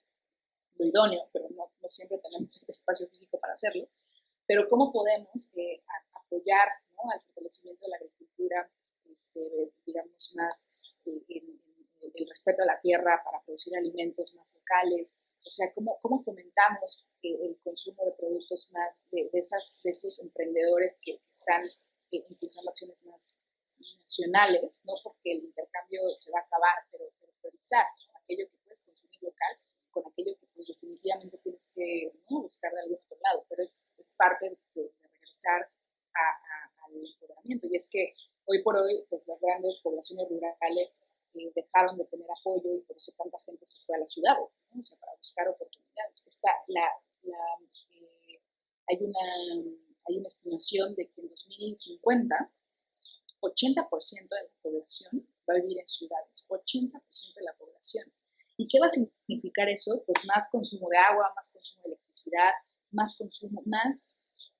lo idóneo, pero no siempre tenemos el espacio físico para hacerlo. Pero ¿cómo podemos apoyar, ¿no?, al fortalecimiento de la agricultura, digamos, más en el respeto a la tierra para producir alimentos más locales? O sea, ¿cómo fomentamos el consumo de productos más de esos emprendedores que están impulsando acciones más nacionales, no porque el intercambio se va a acabar, pero priorizar, ¿no?, aquello que puedes consumir local con aquello que pues, definitivamente tienes que, ¿no?, buscar de algún otro lado, pero es parte de regresar al empoderamiento. Y es que hoy por hoy, pues las grandes poblaciones rurales dejaron de tener apoyo y por eso tanta gente se fue a las ciudades, ¿no? O sea, para buscar oportunidades. Eh, hay, hay una estimación de que en 2050 80% de la población va a vivir en ciudades, 80% de la población. ¿Y qué va a significar eso? Pues más consumo de agua, más consumo de electricidad, más consumo, más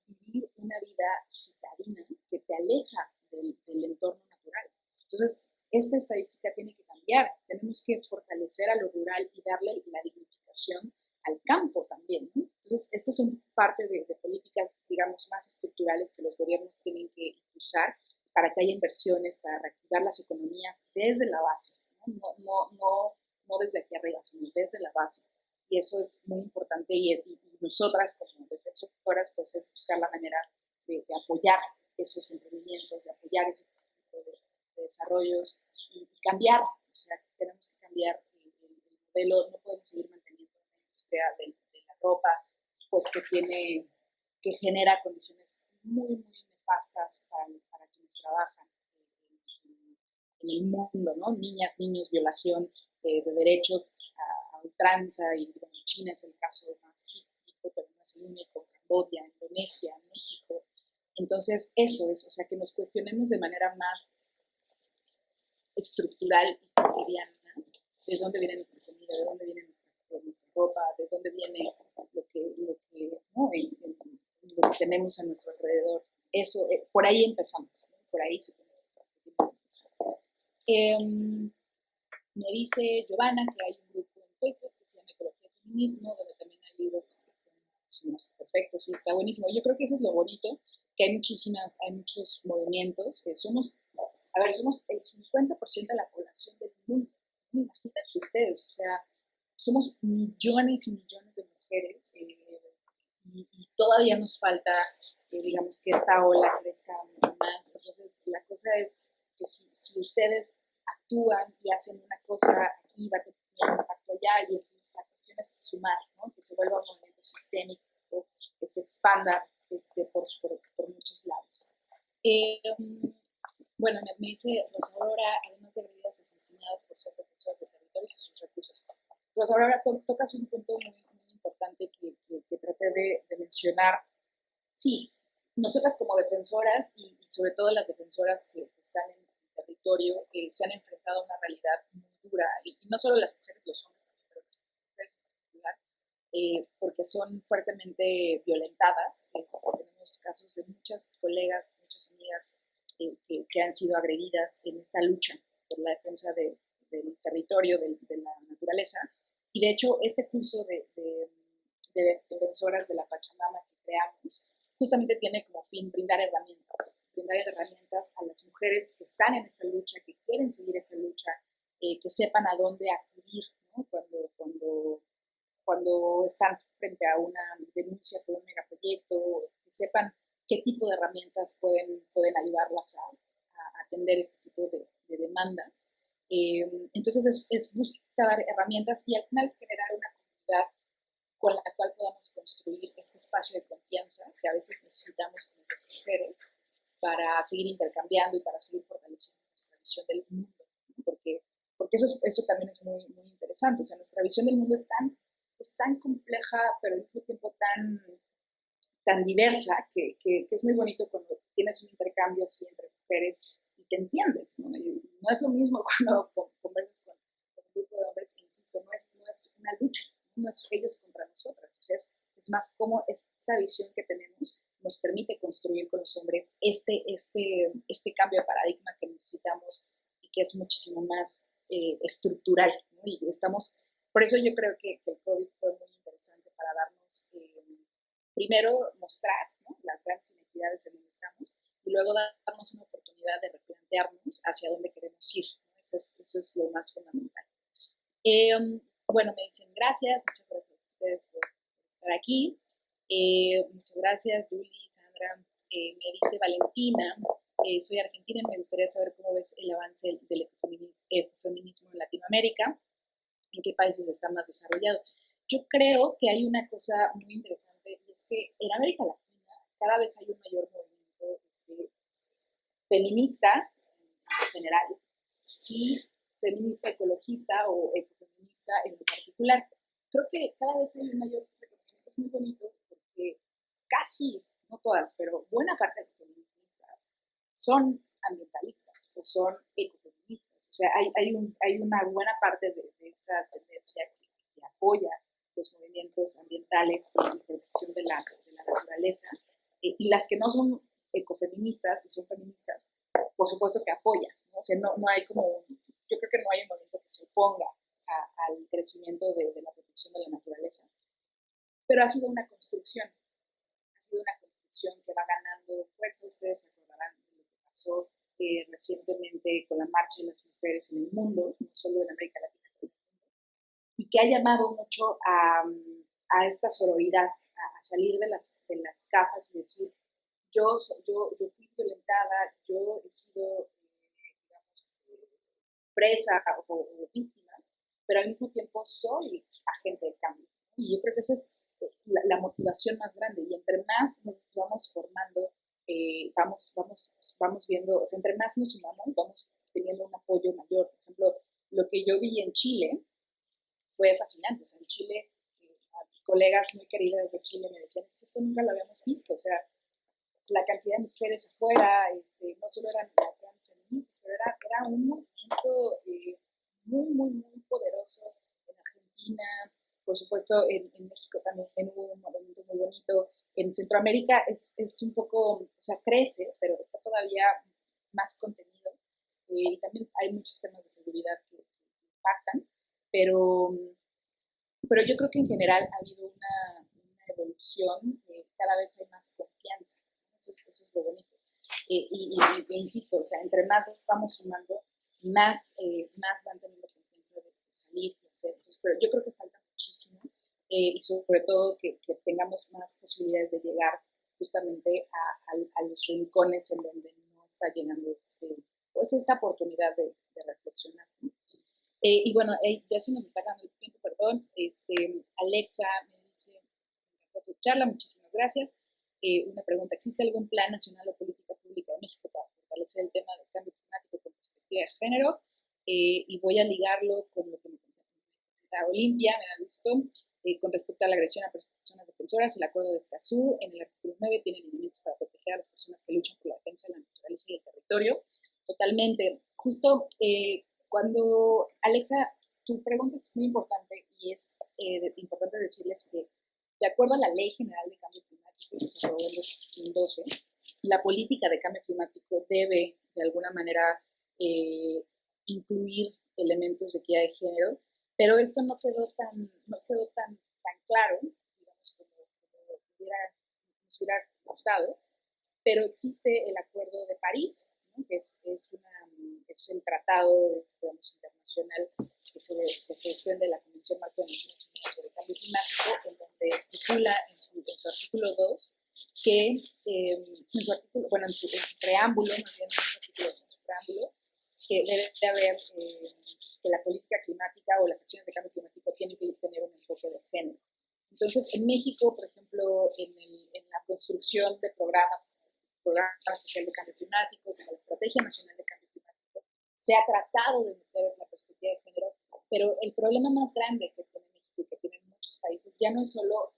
vivir una vida citadina que te aleja del entorno natural. Entonces, esta estadística tiene que cambiar. Tenemos que fortalecer a lo rural y darle la dignificación al campo también, ¿no? Entonces, estas son parte de políticas, digamos, más estructurales que los gobiernos tienen que impulsar para que haya inversiones, para reactivar las economías desde la base, no desde aquí arriba, sino desde la base. Y eso es muy importante y nosotras como defensoras pues es buscar la manera de apoyar esos emprendimientos, de apoyar ese tipo de desarrollos y cambiar, o sea, tenemos que cambiar el modelo, no podemos seguir manteniendo una industria de la ropa pues que genera condiciones muy nefastas para quienes trabajan en el mundo, ¿no? Niñas, niños, violación de derechos a ultranza, y bueno, China es el caso más típico, pero no es el único, Camboya, Indonesia, México. Entonces, eso es, o sea, que nos cuestionemos de manera más estructural y cotidiana, de dónde viene nuestra comida, de dónde viene nuestra ropa, de dónde viene ¿no? Lo que tenemos a nuestro alrededor. Eso, por ahí empezamos, ¿no? Por ahí se tiene que empezar. Me dice Giovanna que hay un grupo en Facebook que se llama Ecología y Feminismo, donde también hay libros que pueden sumarse. Perfecto, sí, está buenísimo. Yo creo que eso es lo bonito, que hay muchos movimientos, que somos el 50% de la población del mundo. Imagínense ustedes, o sea, somos millones y millones de mujeres y todavía nos falta, digamos, que esta ola crezca más. Entonces, la cosa es que si ustedes actúan y hacen una cosa aquí, va a tener un impacto allá, y entonces la cuestión es sumar, ¿no? Que se vuelva un movimiento sistémico, que se expanda por muchos lados. Bueno, me dice Rosa Aurora, además de agredidas asesinadas por ser defensoras de territorios y sus recursos. Rosa Aurora, tocas un punto muy importante que traté de mencionar. Sí, nosotras como defensoras y sobre todo las defensoras que están en el territorio se han enfrentado a una realidad muy dura, y no solo las mujeres, los hombres también, pero las mujeres en particular, porque son fuertemente violentadas. Tenemos casos de muchas colegas, muchas amigas que han sido agredidas en esta lucha por la defensa del territorio, de la naturaleza. Y de hecho, este curso de defensoras de la Pachamama que creamos, justamente tiene como fin brindar herramientas a las mujeres que están en esta lucha, que quieren seguir esta lucha, que sepan a dónde acudir, ¿no? Cuando están frente a una denuncia por un megaproyecto, que sepan qué tipo de herramientas pueden ayudarlas a atender este tipo de demandas. Entonces es buscar herramientas y al final es generar una comunidad con la cual podamos construir este espacio de confianza que a veces necesitamos como mujeres para seguir intercambiando y para seguir fortaleciendo nuestra visión del mundo, ¿no? Porque eso también es muy interesante. O sea, nuestra visión del mundo es tan compleja, pero al mismo tiempo tan diversa, que es muy bonito cuando tienes un intercambio así entre mujeres y te entiendes, ¿no? Y no es lo mismo cuando conversas con un grupo de hombres, que insisto, no es una lucha, no es ellos contra nosotras. O sea, es más como esta visión que tenemos nos permite construir con los hombres este cambio de paradigma que necesitamos y que es muchísimo más estructural, ¿no? Y por eso yo creo que el COVID fue muy interesante para darnos, primero mostrar, ¿no?, las grandes inequidades en donde estamos, y luego darnos una oportunidad de replantearnos hacia dónde queremos ir, ¿no? Eso es lo más fundamental. Bueno, me dicen gracias, muchas gracias a ustedes por estar aquí. Muchas gracias, Julie, Sandra. Me dice Valentina, soy argentina y me gustaría saber cómo ves el avance del ecofeminismo en Latinoamérica, en qué países está más desarrollado. Yo creo que hay una cosa muy interesante, y es que en América Latina cada vez hay un mayor movimiento feminista en general y feminista ecologista o ecofeminista en particular. Creo que cada vez hay un mayor reconocimiento. Es muy bonito porque casi, no todas, pero buena parte de los feministas son ambientalistas o son ecofeministas. O sea, hay una buena parte de esta tendencia que apoya los movimientos ambientales y protección de la naturaleza, y las que no son ecofeministas y son feministas, por supuesto que apoyan, ¿no? O sea, no hay yo creo que no hay un movimiento que se oponga al crecimiento de la protección de la naturaleza, pero ha sido una construcción que va ganando fuerza. Ustedes se acordarán de lo que pasó recientemente con la marcha de las mujeres en el mundo, no solo en América Latina, pero en el mundo, y que ha llamado mucho a esta sororidad, a salir de las casas y decir, yo fui violentada, yo he sido, digamos, presa o víctima, pero al mismo tiempo soy agente de cambio. Y yo creo que esa es la motivación más grande. Y entre más nos vamos formando, vamos viendo, o sea, entre más nos sumamos, vamos teniendo un apoyo mayor. Por ejemplo, lo que yo vi en Chile fue fascinante. O sea, en Chile, colegas muy queridas de Chile me decían, es que esto nunca lo habíamos visto. O sea, la cantidad de mujeres afuera, no solo eran las grandes feministas, pero era un movimiento muy poderoso en Argentina, por supuesto en México también hubo un movimiento muy bonito, en Centroamérica es un poco, o sea, crece, pero está todavía más contenido, y también hay muchos temas de seguridad que impactan, pero yo creo que en general ha habido una evolución, cada vez hay más confianza, ¿no? Eso es lo bonito. Insisto, o sea, entre más vamos sumando, más van teniendo confianza de salir y hacer. Entonces, pero yo creo que falta muchísimo, y sobre todo que tengamos más posibilidades de llegar justamente a los rincones en donde no está llegando pues esta oportunidad de reflexionar, ¿no? Y bueno, ya se nos está acabando el tiempo, perdón. Alexa me dice, me encantó tu charla, muchísimas gracias. Una pregunta, ¿existe algún plan nacional o política pública de México para fortalecer el tema del cambio climático con perspectiva de género? Y voy a ligarlo con lo que me comentaba Olimpia, me da gusto. Con respecto a la agresión a personas defensoras, el acuerdo de Escazú, en el artículo 9, tiene lineamientos para proteger a las personas que luchan por la defensa de la naturaleza y el territorio. Totalmente. Justo cuando, Alexa, tu pregunta es muy importante y es importante decirles que, de acuerdo a la Ley General de Cambio Climático que se aprobó en 2012, la política de cambio climático debe, de alguna manera, incluir elementos de equidad de género, pero esto no quedó tan claro, digamos, como nos hubiera gustado, pero existe el Acuerdo de París, ¿no? Que es el tratado, digamos, internacional que se desprende de la Convención Marco de Naciones Unidas sobre el Cambio Climático, en donde estipula en su artículo 2 que, en su artículo, bueno, en su preámbulo, más bien en su artículo 2, en su preámbulo, que debe de haber, que la política climática o las acciones de cambio climático tienen que tener un enfoque de género. Entonces, en México, por ejemplo, en la construcción de programa especial de cambio climático, como la Estrategia Nacional de Cambio Climático, se ha tratado de meter la perspectiva de género, pero el problema más grande que tiene México y que tienen muchos países ya no es solo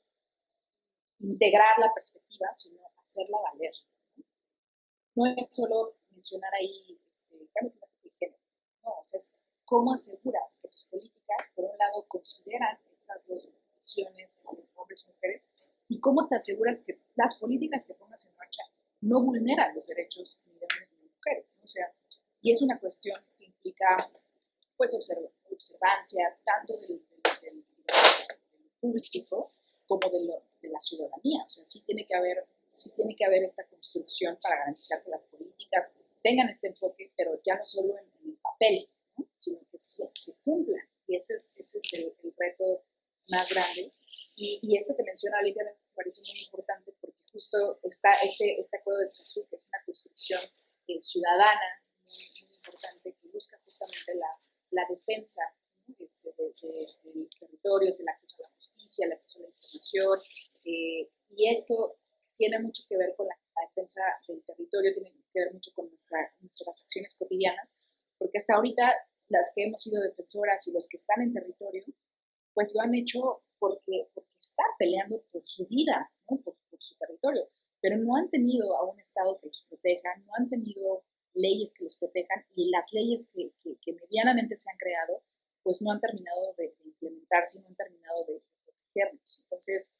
integrar la perspectiva, sino hacerla valer. No es solo mencionar ahí cambio climático y género, no, o sea, es cómo aseguras que tus políticas, por un lado, consideran estas dos visiones, hombres y mujeres, y cómo te aseguras que las políticas que pongas en marcha no vulneran los derechos ni de hombres ni de mujeres, ¿no? O sea, y es una cuestión que implica, pues, observancia tanto del público como de la ciudadanía. O sea, sí tiene que haber esta construcción para garantizar que las políticas tengan este enfoque, pero ya no solo en el papel, ¿no? Sino que se cumplan. Y ese es el reto más grande. Y esto que menciona Olivia me parece muy importante porque justo está este acuerdo de Escazú, que es una construcción ciudadana muy importante que busca justamente la defensa, ¿no? de los territorios, el acceso a la justicia, el acceso a la información, y esto tiene mucho que ver con la defensa del territorio, tiene que ver mucho con nuestras acciones cotidianas, porque hasta ahorita las que hemos sido defensoras y los que están en territorio, pues lo han hecho porque están peleando por su vida, ¿no? por su territorio, pero no han tenido a un Estado que los proteja, no han tenido leyes que los protejan y las leyes que medianamente se han creado, pues no han terminado de implementarse, no han terminado de protegernos. Entonces,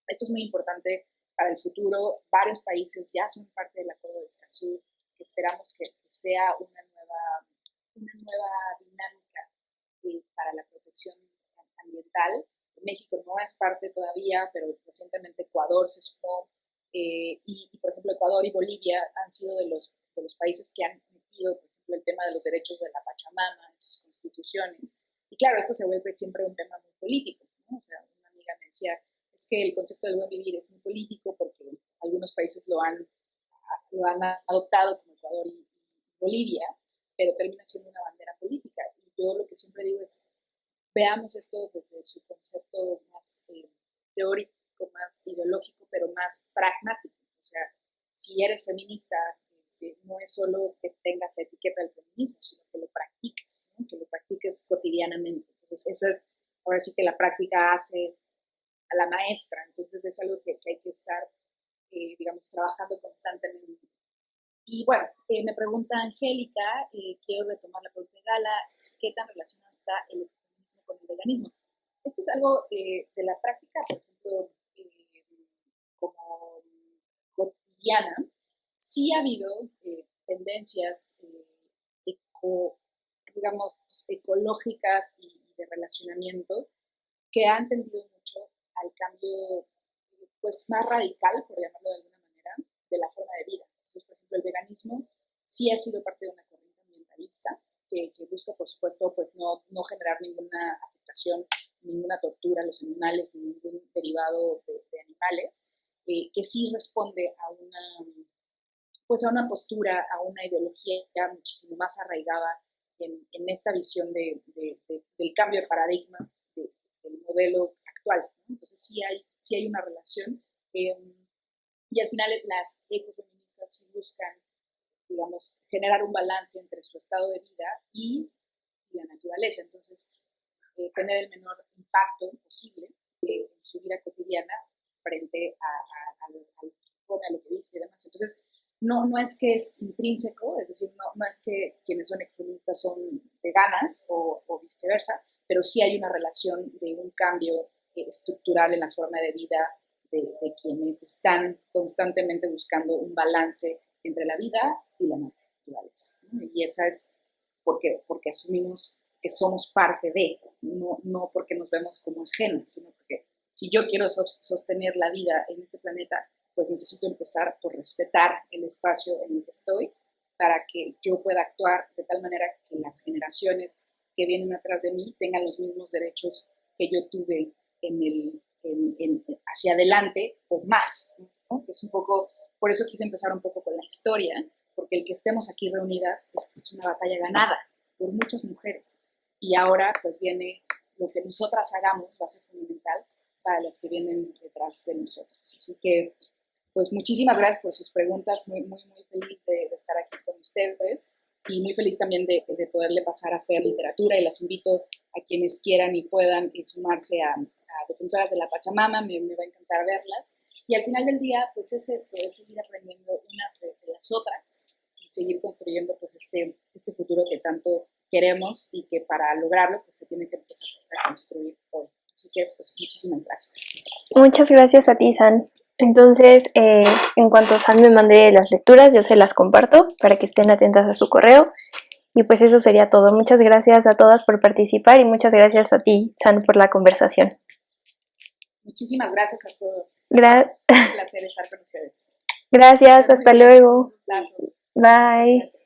esto es muy importante para el futuro. Varios países ya son parte del Acuerdo de Escazú, que esperamos que sea una nueva dinámica para la protección ambiental. México no es parte todavía, pero recientemente Ecuador se sumó, y por ejemplo Ecuador y Bolivia han sido de los países que han metido, por ejemplo, el tema de los derechos de la Pachamama en sus constituciones. Y claro, esto se vuelve siempre un tema muy político, ¿no? O sea, una amiga me decía, es que el concepto del buen vivir es muy político porque algunos países lo han adoptado como Ecuador y Bolivia, pero termina siendo una bandera política. Y yo lo que siempre digo es, veamos esto desde su concepto más teórico, más ideológico, pero más pragmático. O sea, si eres feminista, no es solo que tengas la etiqueta del feminismo, sino que lo practiques, ¿no? Que lo practiques cotidianamente. Entonces, esa es, ahora sí que la práctica hace a la maestra. Entonces, es algo que hay que estar digamos, trabajando constantemente. Y bueno, me pregunta Angélica, quiero retomar la pregunta de Gala, ¿qué tan relacionado está el ecofeminismo con el veganismo? Esto es algo de la práctica, por ejemplo, como cotidiana. Sí ha habido tendencias digamos, ecológicas y de relacionamiento que han tendido mucho al cambio pues más radical, por llamarlo de alguna manera, de la forma de vida. Entonces, por ejemplo, el veganismo sí ha sido parte de una corriente ambientalista que busca, por supuesto, pues no generar ninguna afectación, ninguna tortura a los animales, ningún derivado de animales, que sí responde pues a una postura, a una ideología muchísimo más arraigada en esta visión del cambio de paradigma del modelo actual, ¿no? Entonces sí hay una relación, y al final las ecofeministas sí buscan, digamos, generar un balance entre su estado de vida y la naturaleza. Entonces, tener el menor impacto posible en su vida cotidiana frente a lo que come, a lo que viste y demás. Entonces, no es que es intrínseco, es decir, no es que quienes son ecofeministas son veganas o viceversa, pero sí hay una relación de un cambio estructural en la forma de vida de quienes están constantemente buscando un balance entre la vida y la naturaleza, ¿no? Y esa es porque asumimos que somos parte de, no porque nos vemos como ajenas, sino porque si yo quiero sostener la vida en este planeta, pues necesito empezar por respetar el espacio en el que estoy para que yo pueda actuar de tal manera que las generaciones que vienen atrás de mí tengan los mismos derechos que yo tuve hacia adelante o más, ¿no? Que es un poco, por eso quise empezar un poco con la historia, porque el que estemos aquí reunidas es una batalla ganada por muchas mujeres. Y ahora pues viene lo que nosotras hagamos, va a ser fundamental para las que vienen detrás de nosotras. Así que pues muchísimas gracias por sus preguntas, muy feliz de estar aquí con ustedes y muy feliz también de poderle pasar a Fer Literatura, y las invito a quienes quieran y puedan sumarse a Defensoras de la Pachamama, me va a encantar verlas. Y al final del día, pues es esto, es seguir aprendiendo unas de las otras y seguir construyendo pues este futuro que tanto queremos y que para lograrlo pues se tiene que empezar a construir hoy. Así que pues muchísimas gracias. Muchas gracias a ti, San. Entonces, en cuanto San me mande las lecturas, yo se las comparto para que estén atentas a su correo. Y pues eso sería todo. Muchas gracias a todas por participar y muchas gracias a ti, San, por la conversación. Muchísimas gracias a todos. Gracias. Es un placer estar con ustedes. Gracias, hasta luego. Un gustazo. Bye. Gracias.